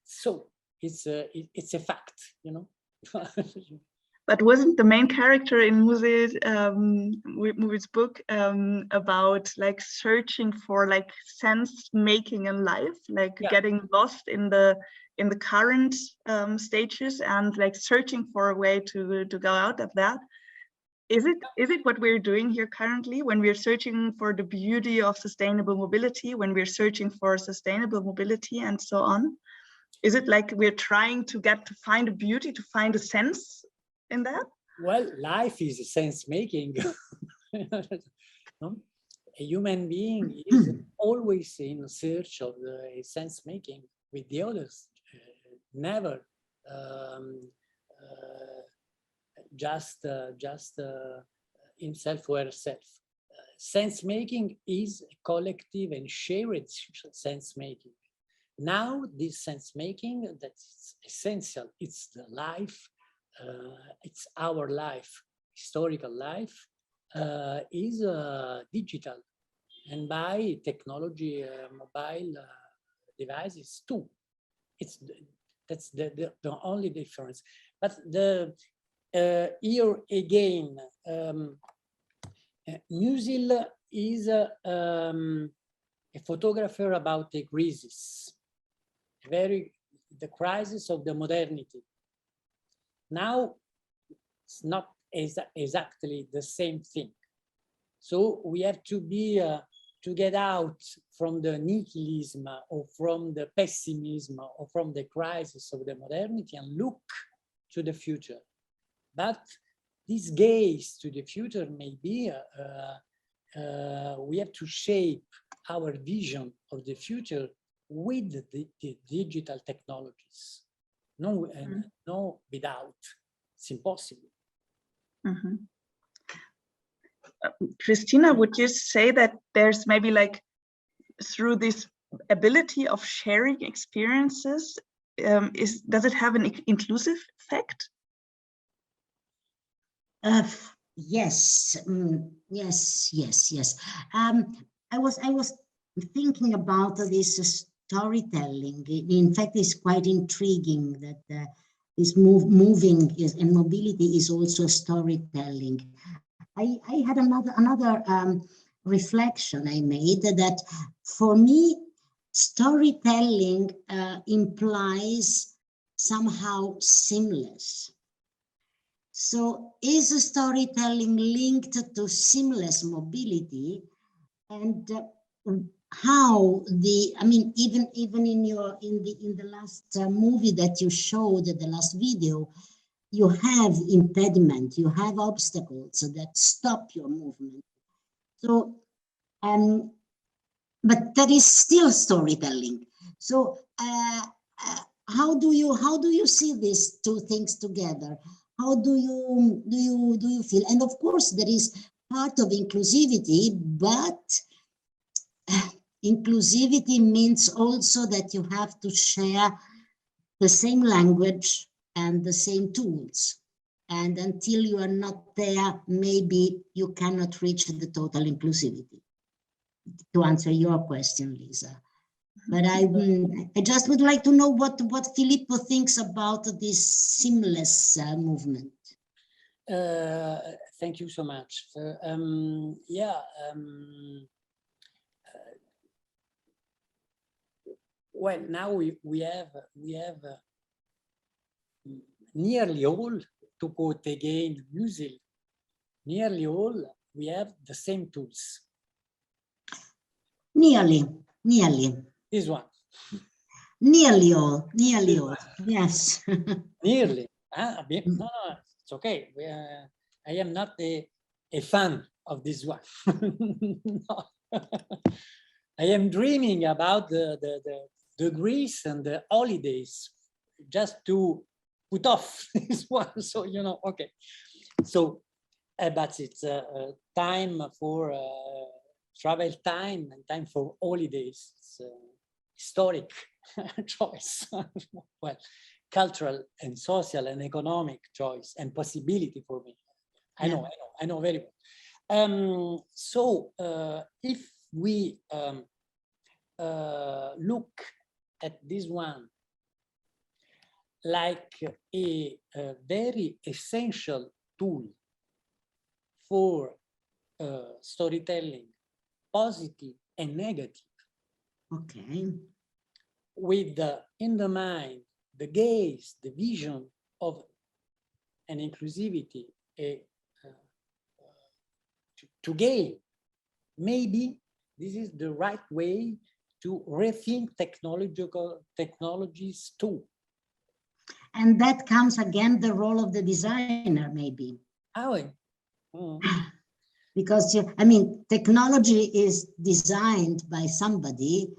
So it's a fact, you know. But wasn't the main character in Muvi's book about like searching for like sense making in life, like getting lost in the in the current stages and like searching for a way to go out of that. Is it what we're doing here currently when we're searching for the beauty of sustainable mobility, when we're searching for sustainable mobility and so on? Is it like we're trying to find a beauty, to find a sense in that? Well, life is sense making. No? A human being is always in search of a sense making with the others, never just himself or herself. Sense making is a collective and shared sense making. Now, this sense making that's essential. It's the life. It's our life, historical life. Is digital, and by technology, mobile devices too. That's the only difference. But here again, Musil is a photographer about the crisis, the crisis of the modernity. Now, it's not exactly the same thing. So we have to be to get out from the nihilism or from the pessimism or from the crisis of the modernity and look to the future. But this gaze to the future may be we have to shape our vision of the future with the digital technologies. No, no, without. It's impossible. Mm-hmm. Christina, would you say that there's maybe like through this ability of sharing experiences, does it have an inclusive effect? Yes, yes. I was thinking about this storytelling. In fact, it's quite intriguing that this moving and mobility is also storytelling. I had another reflection I made that for me, storytelling implies somehow seamless. So is storytelling linked to seamless mobility, and how even in the last movie that you showed, the last video, you have impediment, you have obstacles that stop your movement. So, but that is still storytelling. So, how do you see these two things together? How do you feel? And of course, there is part of inclusivity, but inclusivity means also that you have to share the same language and the same tools. And until you are not there, maybe you cannot reach the total inclusivity. To answer your question, Lisa. But I just would like to know what Filippo thinks about this seamless movement. Thank you so much. Well, now we have nearly all, to quote again Musil, nearly all we have the same tools. Nearly. This one. Nearly all. Yes. Nearly. No, it's okay. I am not a fan of this one. No. I am dreaming about the Greece and the holidays just to put off this one. So, okay. So, but it's time for travel time and time for holidays. It's a historic choice. Well, cultural and social and economic choice and possibility for me. I know very well. So if we look at this one like a very essential tool for storytelling, positive and negative. Okay. With in the mind the gaze, the vision of an inclusivity to gain. Maybe this is the right way to rethink technologies too. And that comes again the role of the designer, maybe. Oh, because I mean, technology is designed by somebody,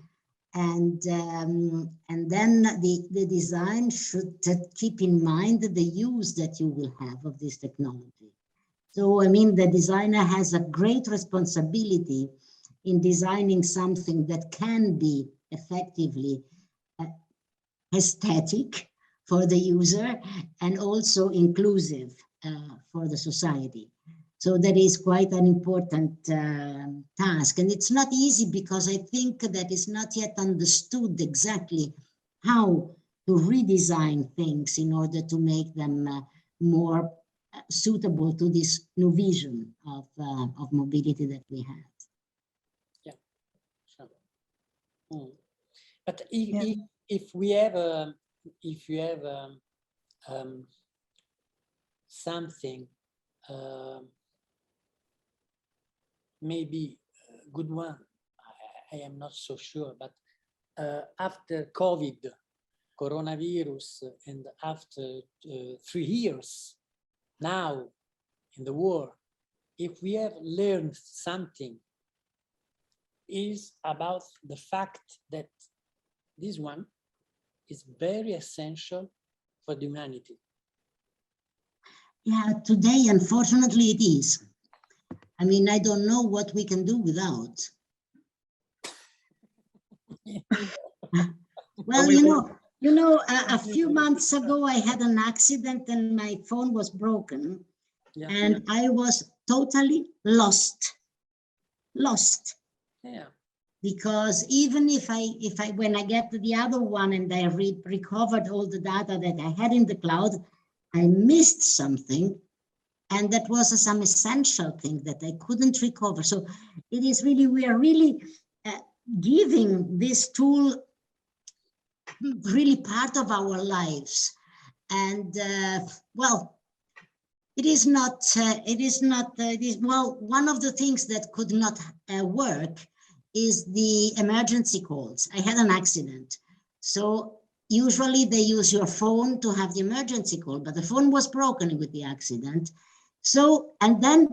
and then the design should keep in mind the use that you will have of this technology. So I mean, the designer has a great responsibility in designing something that can be effectively aesthetic for the user and also inclusive for the society. So that is quite an important task. And it's not easy because I think that is not yet understood exactly how to redesign things in order to make them more suitable to this new vision of mobility that we have. Yeah, sure. But if we have something maybe a good one, I am not so sure, but after COVID, coronavirus, and after 3 years now in the war, if we have learned something, is about the fact that this one is very essential for the humanity. Yeah, today, unfortunately, it is. I mean, I don't know what we can do without. Well, you know, a few months ago, I had an accident and my phone was broken, and I was totally lost. Yeah. Because even if I when I get to the other one and I recovered all the data that I had in the cloud, I missed something. And that was some essential thing that I couldn't recover. So it is really, we are really giving this tool really part of our lives. And well, well, one of the things that could not work is the emergency calls. I had an accident. So usually they use your phone to have the emergency call, but the phone was broken with the accident. So, and then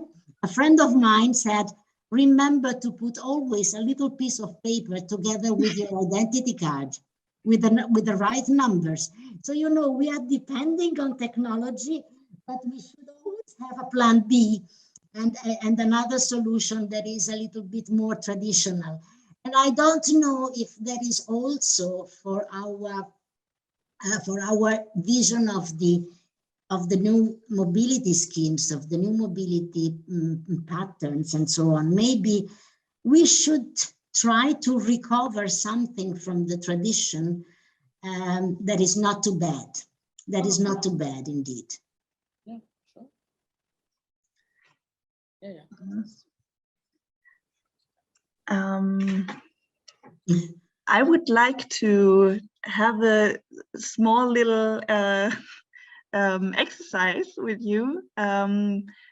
a friend of mine said, remember to put always a little piece of paper together with your identity card, with the right numbers. So, you know, we are depending on technology, but we should always have a plan B and another solution that is a little bit more traditional. And I don't know if that is also for our vision of the new mobility schemes, of the new mobility patterns and so on. Maybe we should try to recover something from the tradition that is not too bad. That is not too bad indeed. Yeah, sure. Yeah. I would like to have a small little exercise with you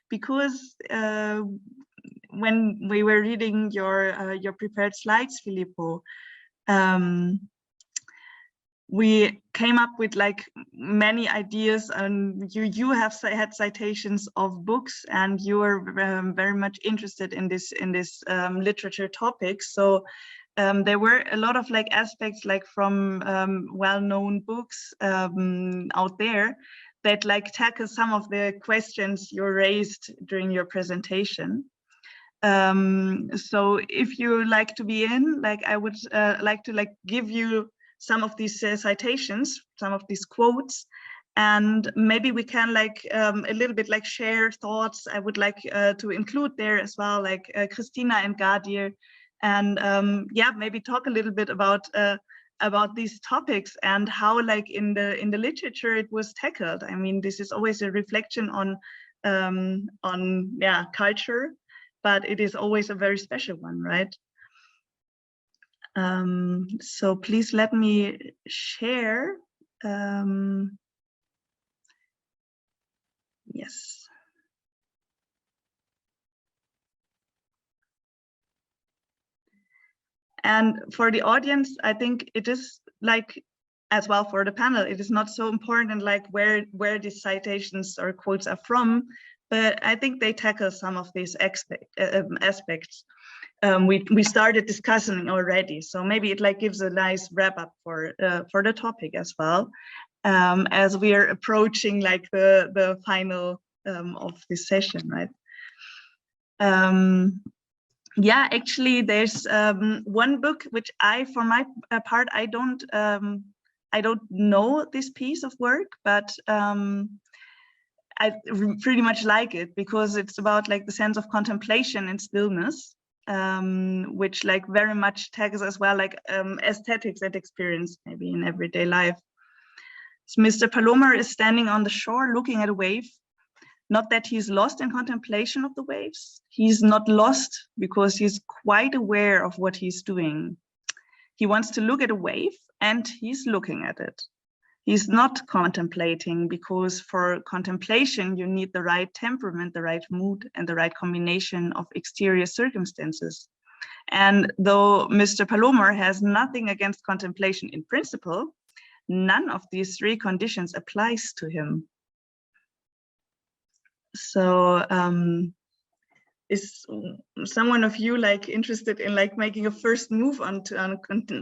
because when we were reading your prepared slides, Filippo, we came up with like many ideas, and you have had citations of books, and you are very much interested in this literature topics. So there were a lot of like aspects like from well-known books out there that like tackle some of the questions you raised during your presentation. So if you like to be in, like I would like to like give you some of these citations, some of these quotes, and maybe we can like a little bit like share thoughts. I would like to include there as well, like Christina and Gadir, and yeah, maybe talk a little bit about these topics and how like in the literature it was tackled. I mean, this is always a reflection on yeah, culture, but it is always a very special one, right? So please let me share Yes. And for the audience, I think it is like, as well for the panel, it is not so important like where these citations or quotes are from, but I think they tackle some of these aspects we started discussing already. So maybe it like gives a nice wrap up for the topic as well, as we are approaching like the final of this session, right? Yeah, actually, there's one book which for my part, I don't know this piece of work, but I pretty much like it because it's about like the sense of contemplation and stillness, which like very much tackles as well like aesthetics and experience maybe in everyday life. So Mr. Palomer is standing on the shore looking at a wave. Not that he's lost in contemplation of the waves. He's not lost because he's quite aware of what he's doing. He wants to look at a wave and he's looking at it. He's not contemplating because for contemplation, you need the right temperament, the right mood, and the right combination of exterior circumstances. And though Mr. Palomer has nothing against contemplation in principle, none of these three conditions applies to him. So is someone of you like interested in like making a first move on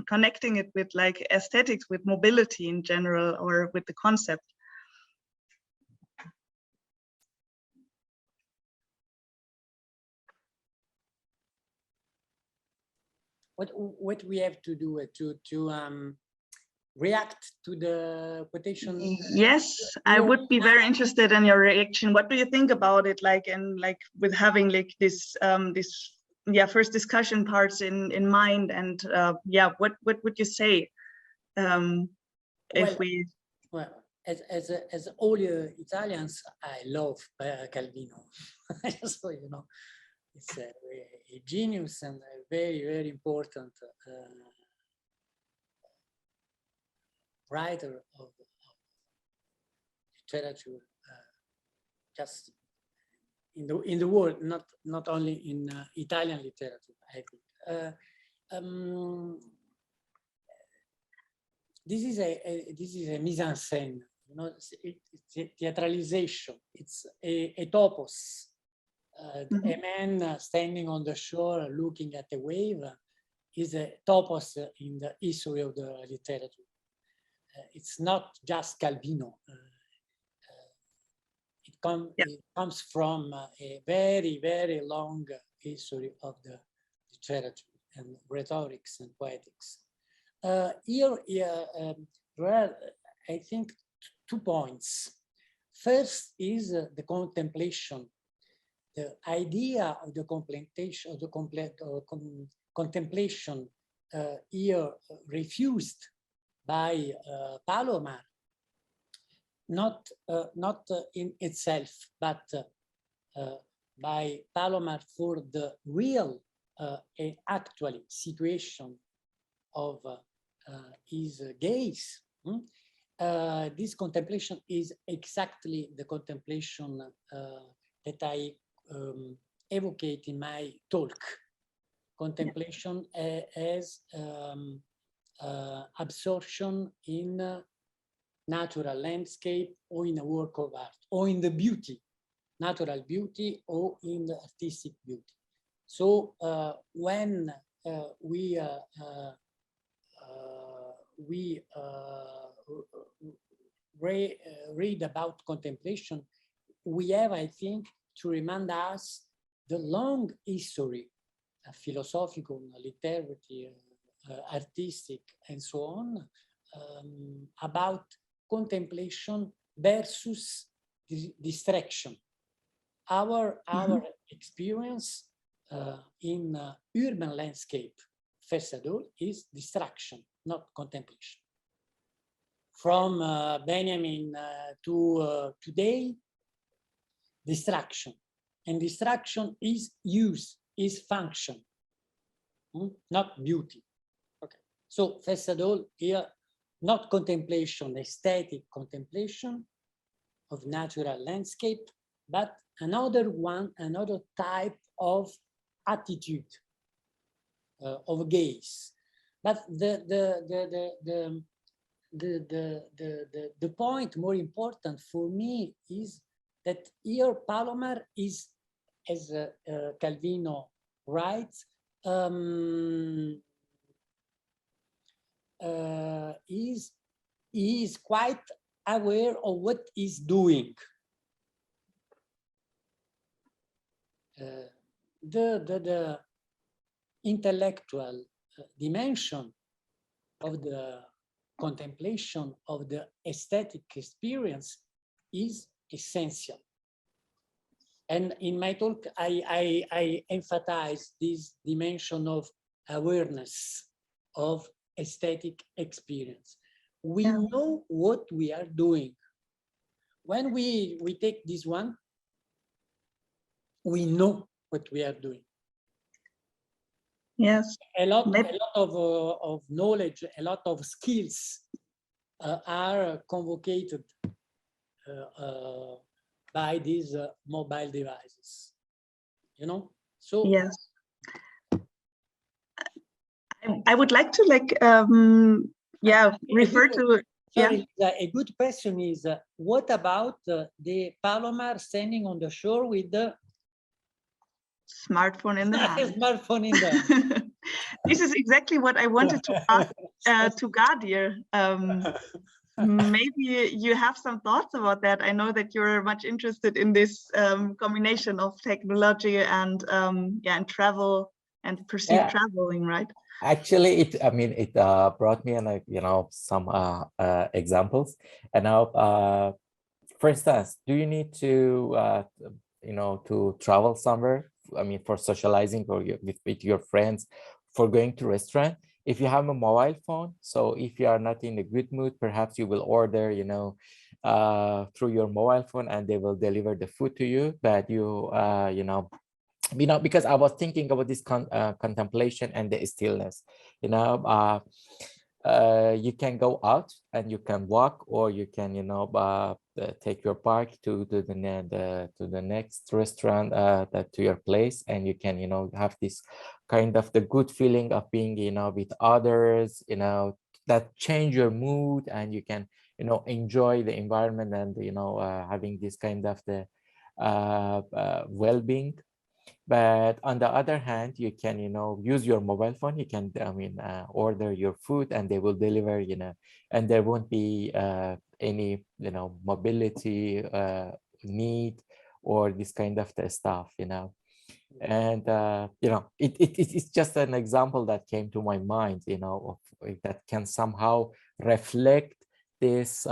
connecting it with like aesthetics, with mobility in general, or with the concept? What we have to do to react to the quotation? Yes, I would be very interested in your reaction. What do you think about it, like, and like with having like this first discussion parts in mind, and yeah, what would you say if we? Well, as all Italians, I love Calvino. So you know, it's a genius and a very, very important writer of literature, just in the world, not only in Italian literature, I think. This is a mise en scène, you know, it's a theatralization. It's a topos. A man standing on the shore looking at a wave is a topos in the history of the literature. It's not just Calvino. It comes from a very, very long history of the literature and rhetorics and poetics. Here there are, I think, 2 points. First is the contemplation. The idea of the contemplation here refused by Palomer, not in itself, but by Palomer for the real and actual situation of his gaze. This contemplation is exactly the contemplation that I evocate in my talk. Contemplation as absorption in natural landscape or in a work of art or in the beauty, natural beauty or in the artistic beauty. So when we read about contemplation, we have, I think, to remind us the long history, philosophical, literary, artistic, and so on, about contemplation versus distraction. Our experience in urban landscape, first of all, is distraction, not contemplation. From Benjamin to today, distraction. And distraction is use, is function, not beauty. Okay. So first of all, here not contemplation, aesthetic contemplation of natural landscape, but another type of attitude, of gaze. But the point more important for me is that here Palomar is, as Calvino writes, is quite aware of what he's doing. The intellectual dimension of the contemplation of the aesthetic experience is essential. And in my talk, I emphasize this dimension of awareness of aesthetic experience. We know what we are doing. When we take this one, we know what we are doing. Yes. A lot of knowledge, a lot of skills are convocated by these mobile devices, you know? So yes. I would like to refer to. Sorry, a good question is, what about the Palomar standing on the shore with the smartphone in the hand? Smartphone in the hand. This is exactly what I wanted to ask to Gadir. Maybe you have some thoughts about that. I know that you're much interested in this combination of technology and and travel and perceived traveling, right? Actually, it brought me some examples. And now, for instance, do you need to to travel somewhere? I mean, for socializing or with your friends, for going to restaurant. If you have a mobile phone, so if you are not in a good mood, perhaps you will order, through your mobile phone, and they will deliver the food to you. But because I was thinking about this contemplation and the stillness, you can go out and you can walk, or you can, take your bike to the next restaurant, to your place, and you can, have this kind of the good feeling of being, with others, that change your mood, and you can, enjoy the environment, and having this kind of the well-being. But on the other hand, you can, use your mobile phone. You can, order your food, and they will deliver, and there won't be any, mobility need, or this kind of the stuff, And it's just an example that came to my mind, of that can somehow reflect this,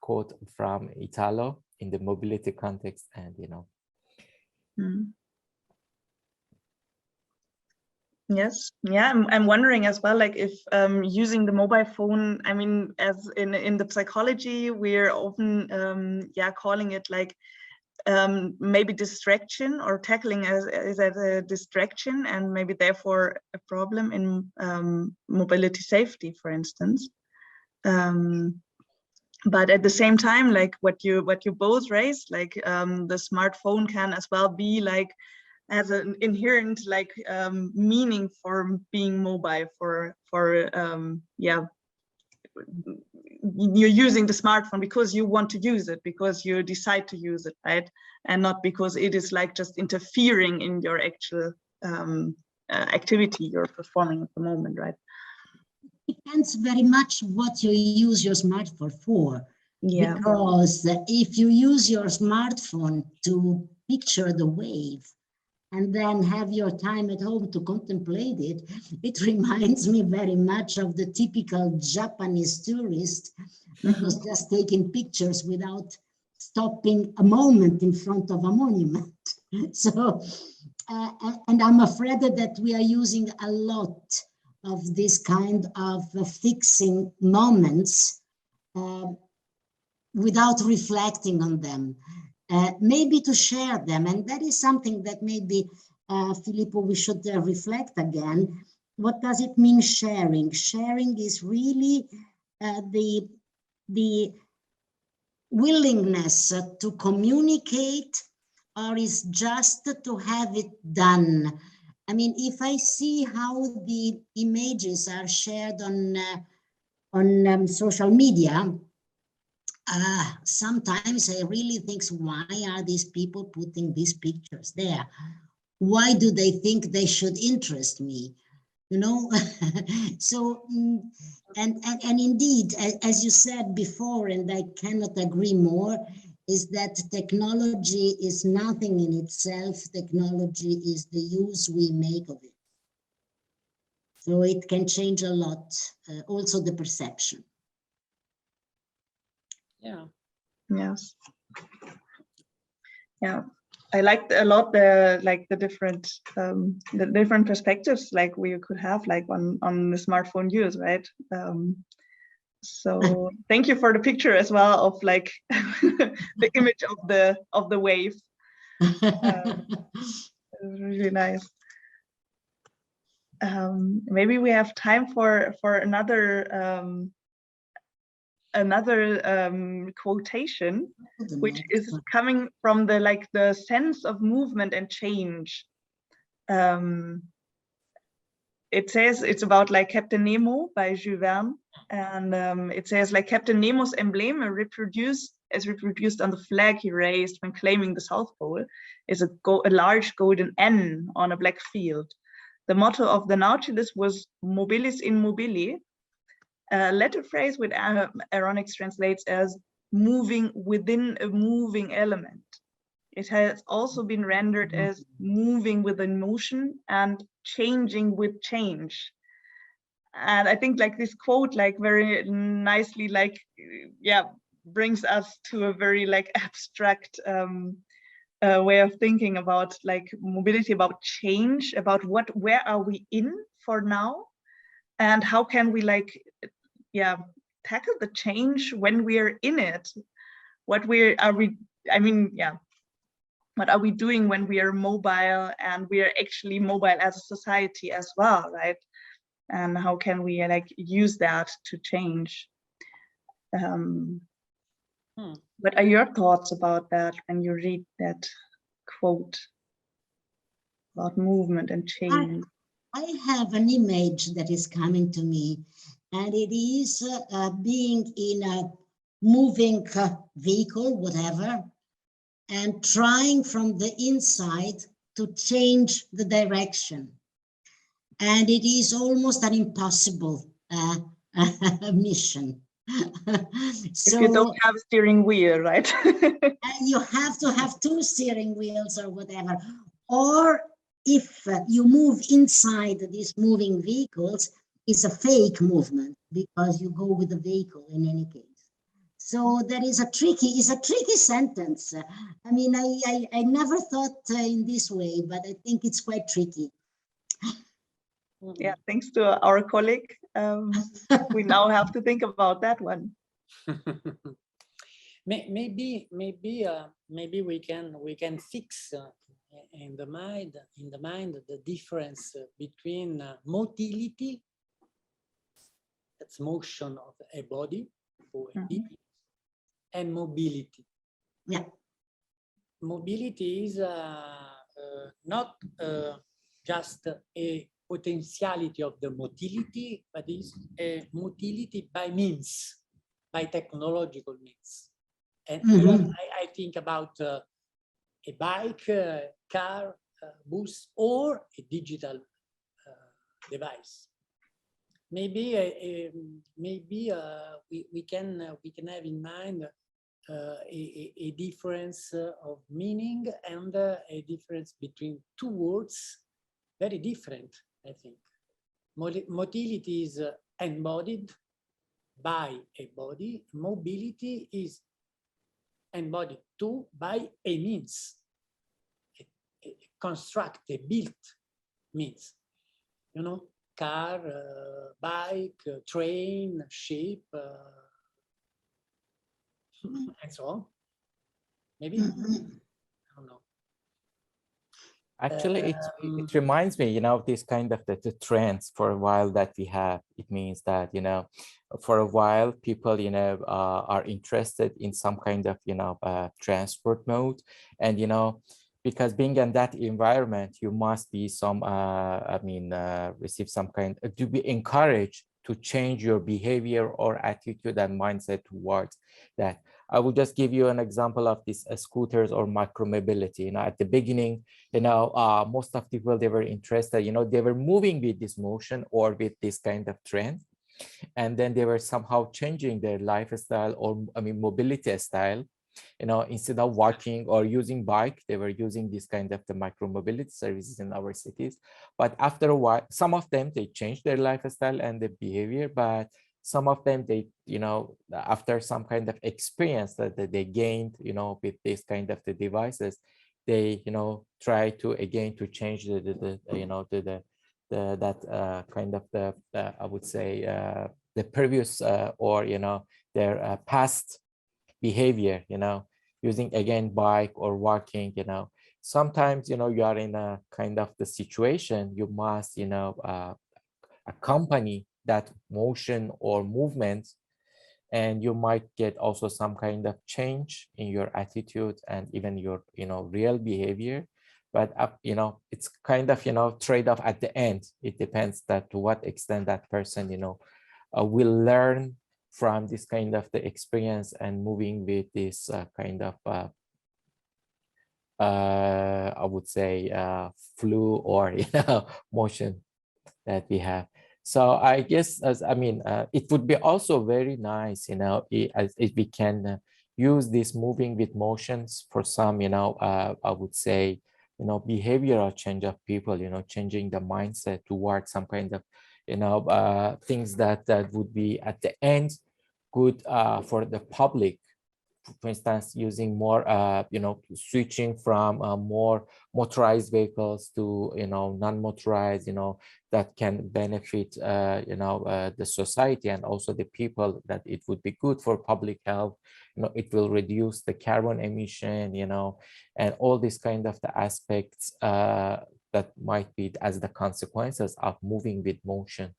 quote from Italo in the mobility context, and Yes, yeah, I'm wondering as well, like if using the mobile phone, I mean, as in the psychology, we're often calling it like maybe distraction, or tackling as a distraction, and maybe therefore a problem in mobility safety, for instance. But at the same time, like what you both raised, like the smartphone can as well be like as an inherent like meaning for being mobile, for you're using the smartphone because you want to use it, because you decide to use it, right? And not because it is like just interfering in your actual activity you're performing at the moment, right? Depends very much what you use your smartphone for. Yeah. Because if you use your smartphone to picture the wave and then have your time at home to contemplate it, it reminds me very much of the typical Japanese tourist that was just taking pictures without stopping a moment in front of a monument. So, and I'm afraid that we are using a lot of this kind of fixing moments without reflecting on them, maybe to share them. And that is something that maybe, Filippo, we should reflect again. what does it mean sharing? Sharing is really the willingness to communicate, or is just to have it done. I mean, if I see how the images are shared on social media, sometimes I really think, why are these people putting these pictures there? Why do they think they should interest me? You know, so, and indeed, as you said before, and I cannot agree more, is that technology is nothing in itself. Technology is the use we make of it. So it can change a lot, also the perception. Yeah. Yes. Yeah. I liked a lot the different perspectives like we could have like on the smartphone use, right? So thank you for the picture as well of like the image of the wave. Really nice. Maybe we have time for another quotation, which is coming from the sense of movement and change. It says it's about like Captain Nemo by Jules Verne, and it says like Captain Nemo's emblem reproduced on the flag he raised when claiming the South Pole is a large golden N on a black field. The motto of the Nautilus was Mobilis in Mobili, a Latin phrase which Aronix translates as moving within a moving element. It has also been rendered as moving within motion and changing with change. And I think like this quote like very nicely like brings us to a very like abstract way of thinking about like mobility, about change, about where are we in for now, and how can we like tackle the change when we are in it. What are we doing when we are mobile, and we are actually mobile as a society as well, right? And how can we like use that to change? What are your thoughts about that when you read that quote about movement and change? I have an image that is coming to me, and it is being in a moving vehicle, whatever, and trying from the inside to change the direction. And it is almost an impossible mission. So, if you don't have a steering wheel, right? You have to have two steering wheels or whatever. Or if you move inside these moving vehicles, it's a fake movement because you go with the vehicle in any case. So that is a tricky sentence. I mean, I never thought in this way, but I think it's quite tricky. Yeah, thanks to our colleague, we now have to think about that one. Maybe we can fix in the mind the difference between motility, that's motion of a body or a being, and mobility. Yeah, mobility is not just a potentiality of the motility, but is a motility by means, by technological means. And here I think about a bike, car, bus, or a digital device. Maybe we can have in mind a difference of meaning and a difference between two words, very different, I think. Motility is embodied by a body. Mobility is embodied too by a means, a construct, a built means. You know, car, bike, train, ship, and so on. Maybe, I don't know. Actually, it reminds me, this kind of the trends for a while that we have. It means that, for a while people, are interested in some kind of, transport mode. And, because being in that environment, you must be some, receive some kind, to be encouraged to change your behavior or attitude and mindset towards that. I will just give you an example of these scooters or micromobility. At the beginning, most of the people, they were interested, they were moving with this motion or with this kind of trend. And then they were somehow changing their lifestyle or, mobility style. Instead of walking or using bike, they were using this kind of the micromobility services in our cities. But after a while, some of them, they changed their lifestyle and the behavior, but some of them, they, after some kind of experience that they gained, with this kind of the devices, they, try to again to change that kind of the I would say the previous or their past behavior, using again bike or walking. Sometimes you are in a kind of the situation, you must accompany that motion or movement, and you might get also some kind of change in your attitude and even your real behavior. But it's kind of trade-off at the end. It depends that to what extent that person will learn from this kind of the experience and moving with this kind of I would say flow or motion that we have. So I guess it would be also very nice, if we can use this moving with motions for some, I would say, behavioral change of people, changing the mindset towards some kind of, things that would be at the end good for the public. For instance, using more, switching from more motorized vehicles to, non-motorized, that can benefit, the society and also the people, that it would be good for public health. It will reduce the carbon emission, and all these kind of the aspects that might be as the consequences of moving with motion.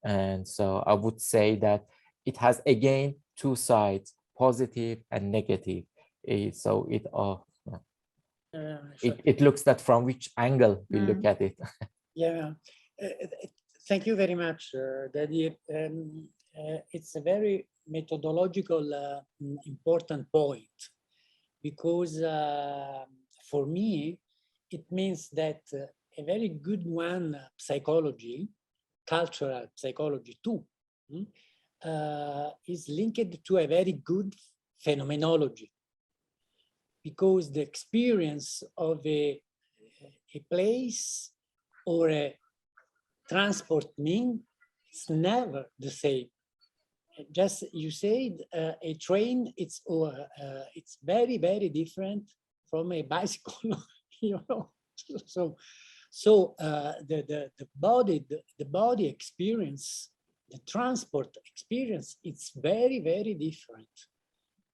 And so I would say that it has, again, two sides, positive and negative. So it looks that from which angle we look at it. Yeah, thank you very much, Daddy. It's a very methodological important point, because for me, it means that a very good one, psychology, cultural psychology too, is linked to a very good phenomenology, because the experience of a place or a transport mean is never the same. Just you said a train, it's very, very different from a bicycle, So the body experience, the transport experience, it's very, very different.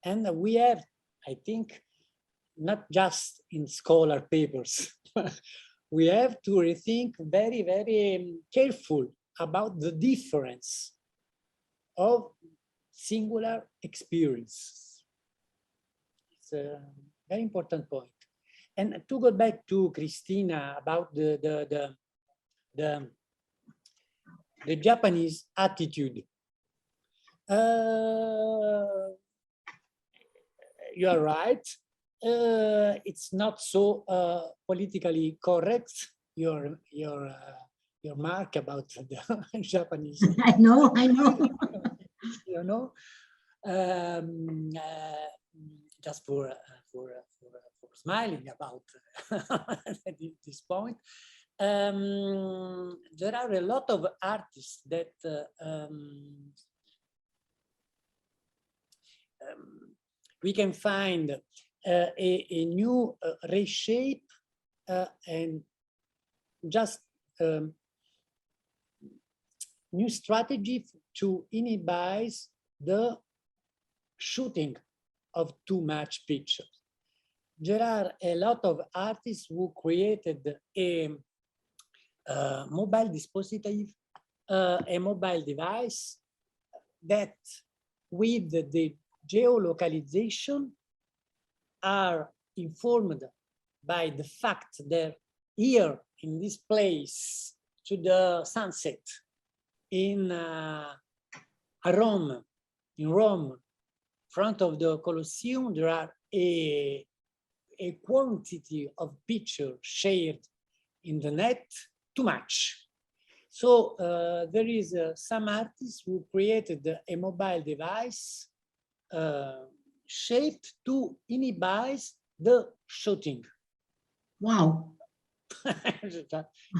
And we have, I think, not just in scholar papers, we have to rethink very, very careful about the difference of singular experience. It's a very important point. And to go back to Christina about the Japanese attitude. You are right. It's not so politically correct, your mark about the Japanese. I know. Just for smiling about this point. There are a lot of artists that we can find a new reshape and just new strategy to inhibit the shooting of too much pictures. there are a lot of artists who created a mobile dispositive, a mobile device that with the geolocalization are informed by the fact that here in this place to the sunset in Rome, front of the Colosseum, there are a quantity of pictures shared in the net too much. So there is some artist who created a mobile device shaped to inhibit the shooting. Wow.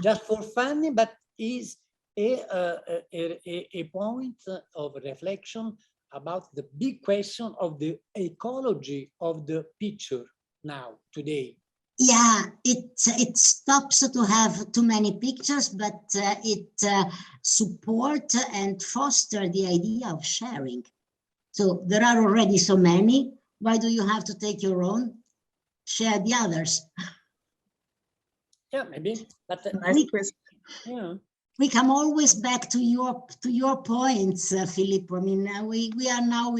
Just for fun, but is a point of reflection about the big question of the ecology of the picture now, today. Yeah, it stops to have too many pictures, but it support and foster the idea of sharing. So there are already so many. Why do you have to take your own? Share the others. Yeah, maybe. But Nice twist. yeah. We come always back to your points, Filippo. I mean, we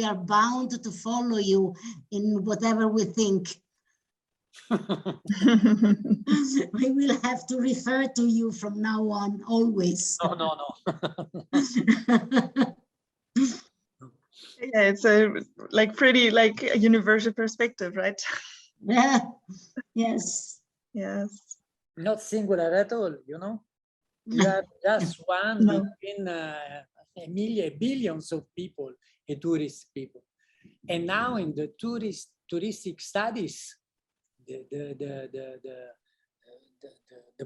are bound to follow you in whatever we think. We will have to refer to you from now on, always. No. Yeah, it's a pretty a universal perspective, right? Yeah. Yes. Yes. Not singular at all, you know. You are just one between a million, billions of people, a tourist people. And now in the touristic studies, the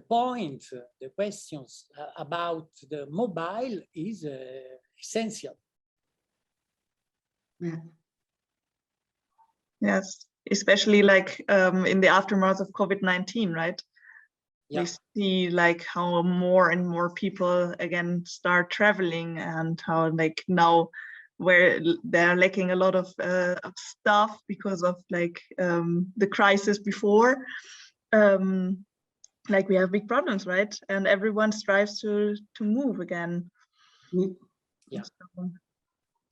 point, the questions about the mobile is essential. Yeah. Yes, especially in the aftermath of COVID-19, right? Yeah. We see how more and more people again start traveling, and how now where they're lacking a lot of stuff because of the crisis before, we have big problems, right? And everyone strives to move again. Yeah. So,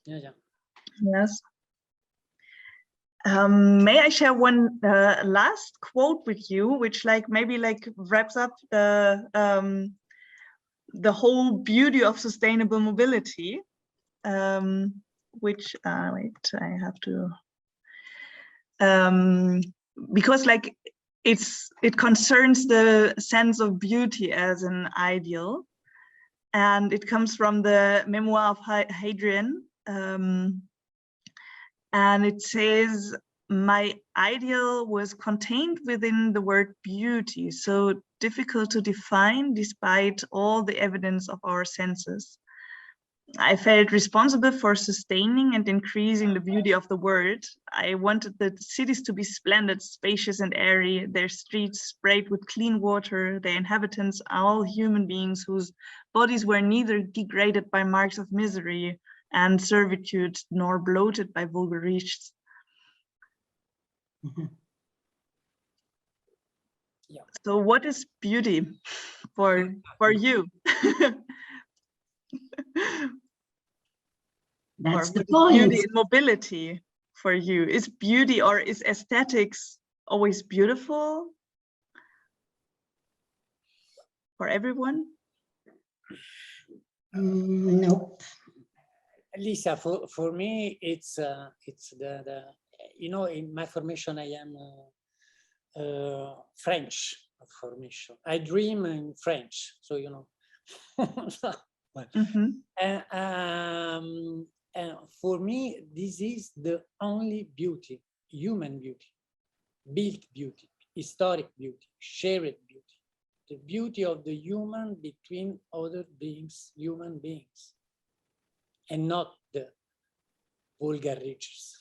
Yeah. yes. May I share one last quote with you, which maybe wraps up the whole beauty of sustainable mobility, which wait, I have to because it concerns the sense of beauty as an ideal, and it comes from the memoir of Hadrian. And it says, "My ideal was contained within the word beauty, so difficult to define despite all the evidence of our senses. I felt responsible for sustaining and increasing the beauty of the world. I wanted the cities to be splendid, spacious and airy, their streets sprayed with clean water, their inhabitants all human beings whose bodies were neither degraded by marks of misery and servitude, nor bloated by vulgar riches." Yeah. So what is beauty for you? That's the point. Beauty point. and mobility for you. Is beauty or is aesthetics always beautiful for everyone? Nope. Lisa, for me, it's the in my formation I am French formation. I dream in French, so and for me, this is the only beauty, human beauty, built beauty, historic beauty, shared beauty, the beauty of the human between other beings, human beings, and not the vulgar riches.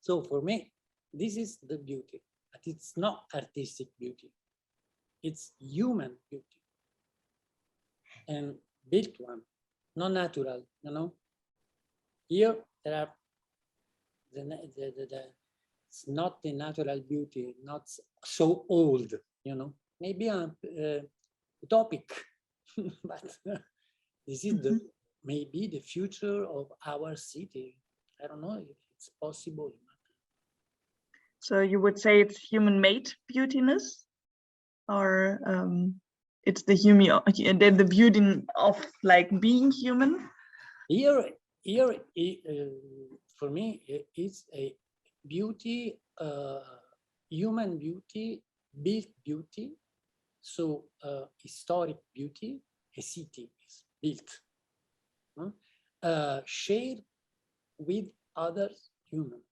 So for me, this is the beauty, but it's not artistic beauty. It's human beauty, and built one, not natural. Here there are it's not a natural beauty, not so old, you know. Maybe I'm utopic, but this is the maybe the future of our city. I don't know if it's possible. So you would say it's human-made beautiness, or it's the beauty of like being human? Here, for me, it's a beauty, human beauty, built beauty. So historic beauty, a city is built, shared with other humans.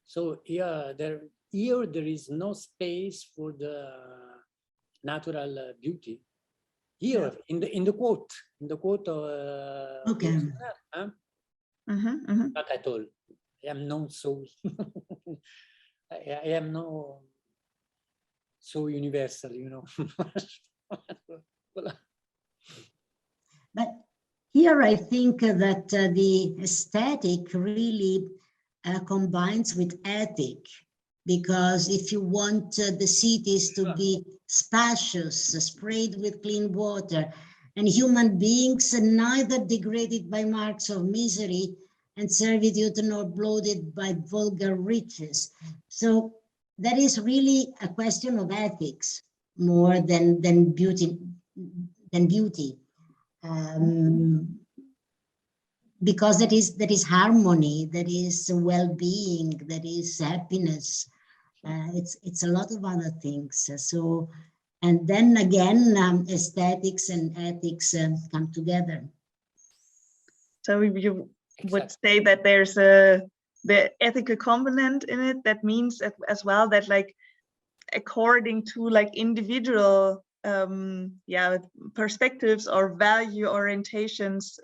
So here there is no space for the natural beauty. Here in the quote Okay. Not at all. I am no so I am no so universal, you know. But here I think that the aesthetic really combines with ethic, because if you want the cities to be spacious, sprayed with clean water, and human beings neither degraded by marks of misery and servitude nor bloated by vulgar riches. So that is really a question of ethics more than beauty. Because that is harmony, that is well-being, that is happiness. It's a lot of other things. So, and then again, aesthetics and ethics come together. So you would say that there's the ethical component in it. That means as well that, like, according to like individual perspectives or value orientations,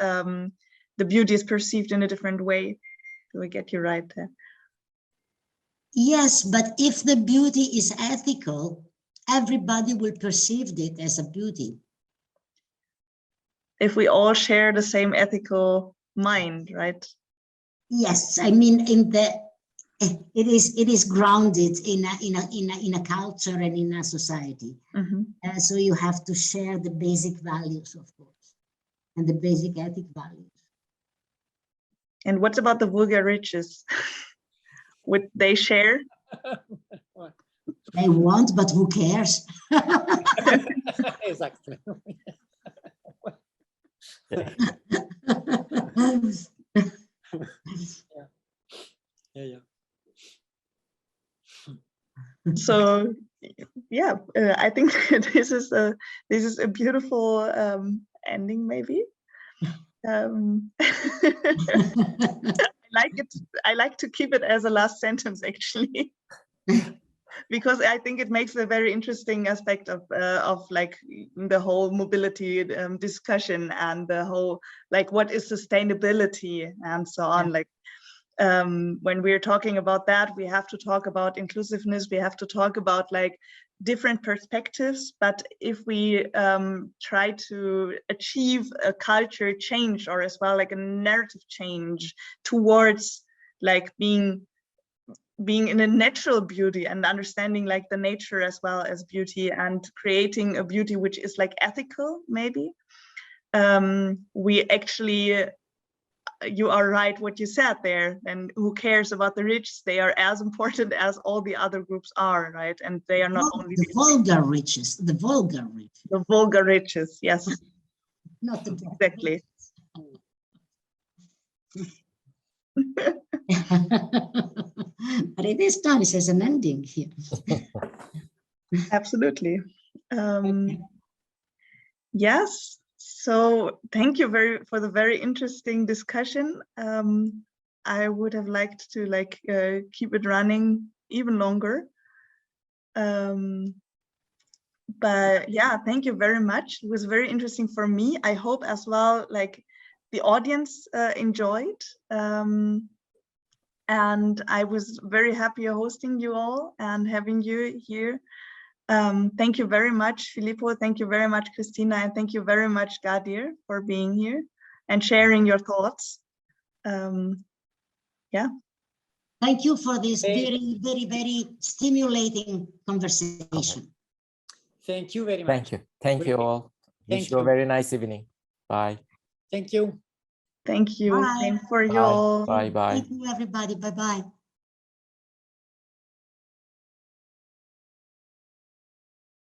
the beauty is perceived in a different way. Do I get you right there? Yes, but if the beauty is ethical, everybody will perceive it as a beauty. If we all share the same ethical mind, right? Yes, I mean, it is grounded in a culture and in a society. So you have to share the basic values, of course, and the basic ethic values. And what about the vulgar riches? Would they share? They won't, but who cares? Exactly. Yeah. So yeah, I think this is a beautiful ending, maybe. I like it. I like to keep it as a last sentence, actually, because I think it makes a very interesting aspect of like the whole mobility discussion, and the whole, like, what is sustainability and so on. Like, when we're talking about that, we have to talk about inclusiveness. We have to talk about like different perspectives. But if we try to achieve a culture change, or as well like a narrative change towards like being in a natural beauty and understanding like the nature as well as beauty, and creating a beauty which is like ethical, maybe, we actually, you are right what you said there, and who cares about the rich? They are as important as all the other groups are, right? And they are not only the vulgar riches, the vulgar riches, yes. Not the exactly. But it is nice as an ending here. Absolutely. Yes. So thank you for the very interesting discussion. I would have liked to like keep it running even longer. But yeah, thank you very much. It was very interesting for me. I hope as well like the audience enjoyed. And I was very happy hosting you all and having you here. Thank you very much, Filippo. Thank you very much, Christina. And thank you very much, Gadir, for being here and sharing your thoughts. Yeah. Thank you for this Thank- very, very, very stimulating conversation. Thank you very much. Thank you. Thank you all. Wish Thank you a you. very nice evening. Bye. Thank you. Thank you. Bye. Same for you Bye. all. Bye. Bye. Thank you, everybody. Bye-bye.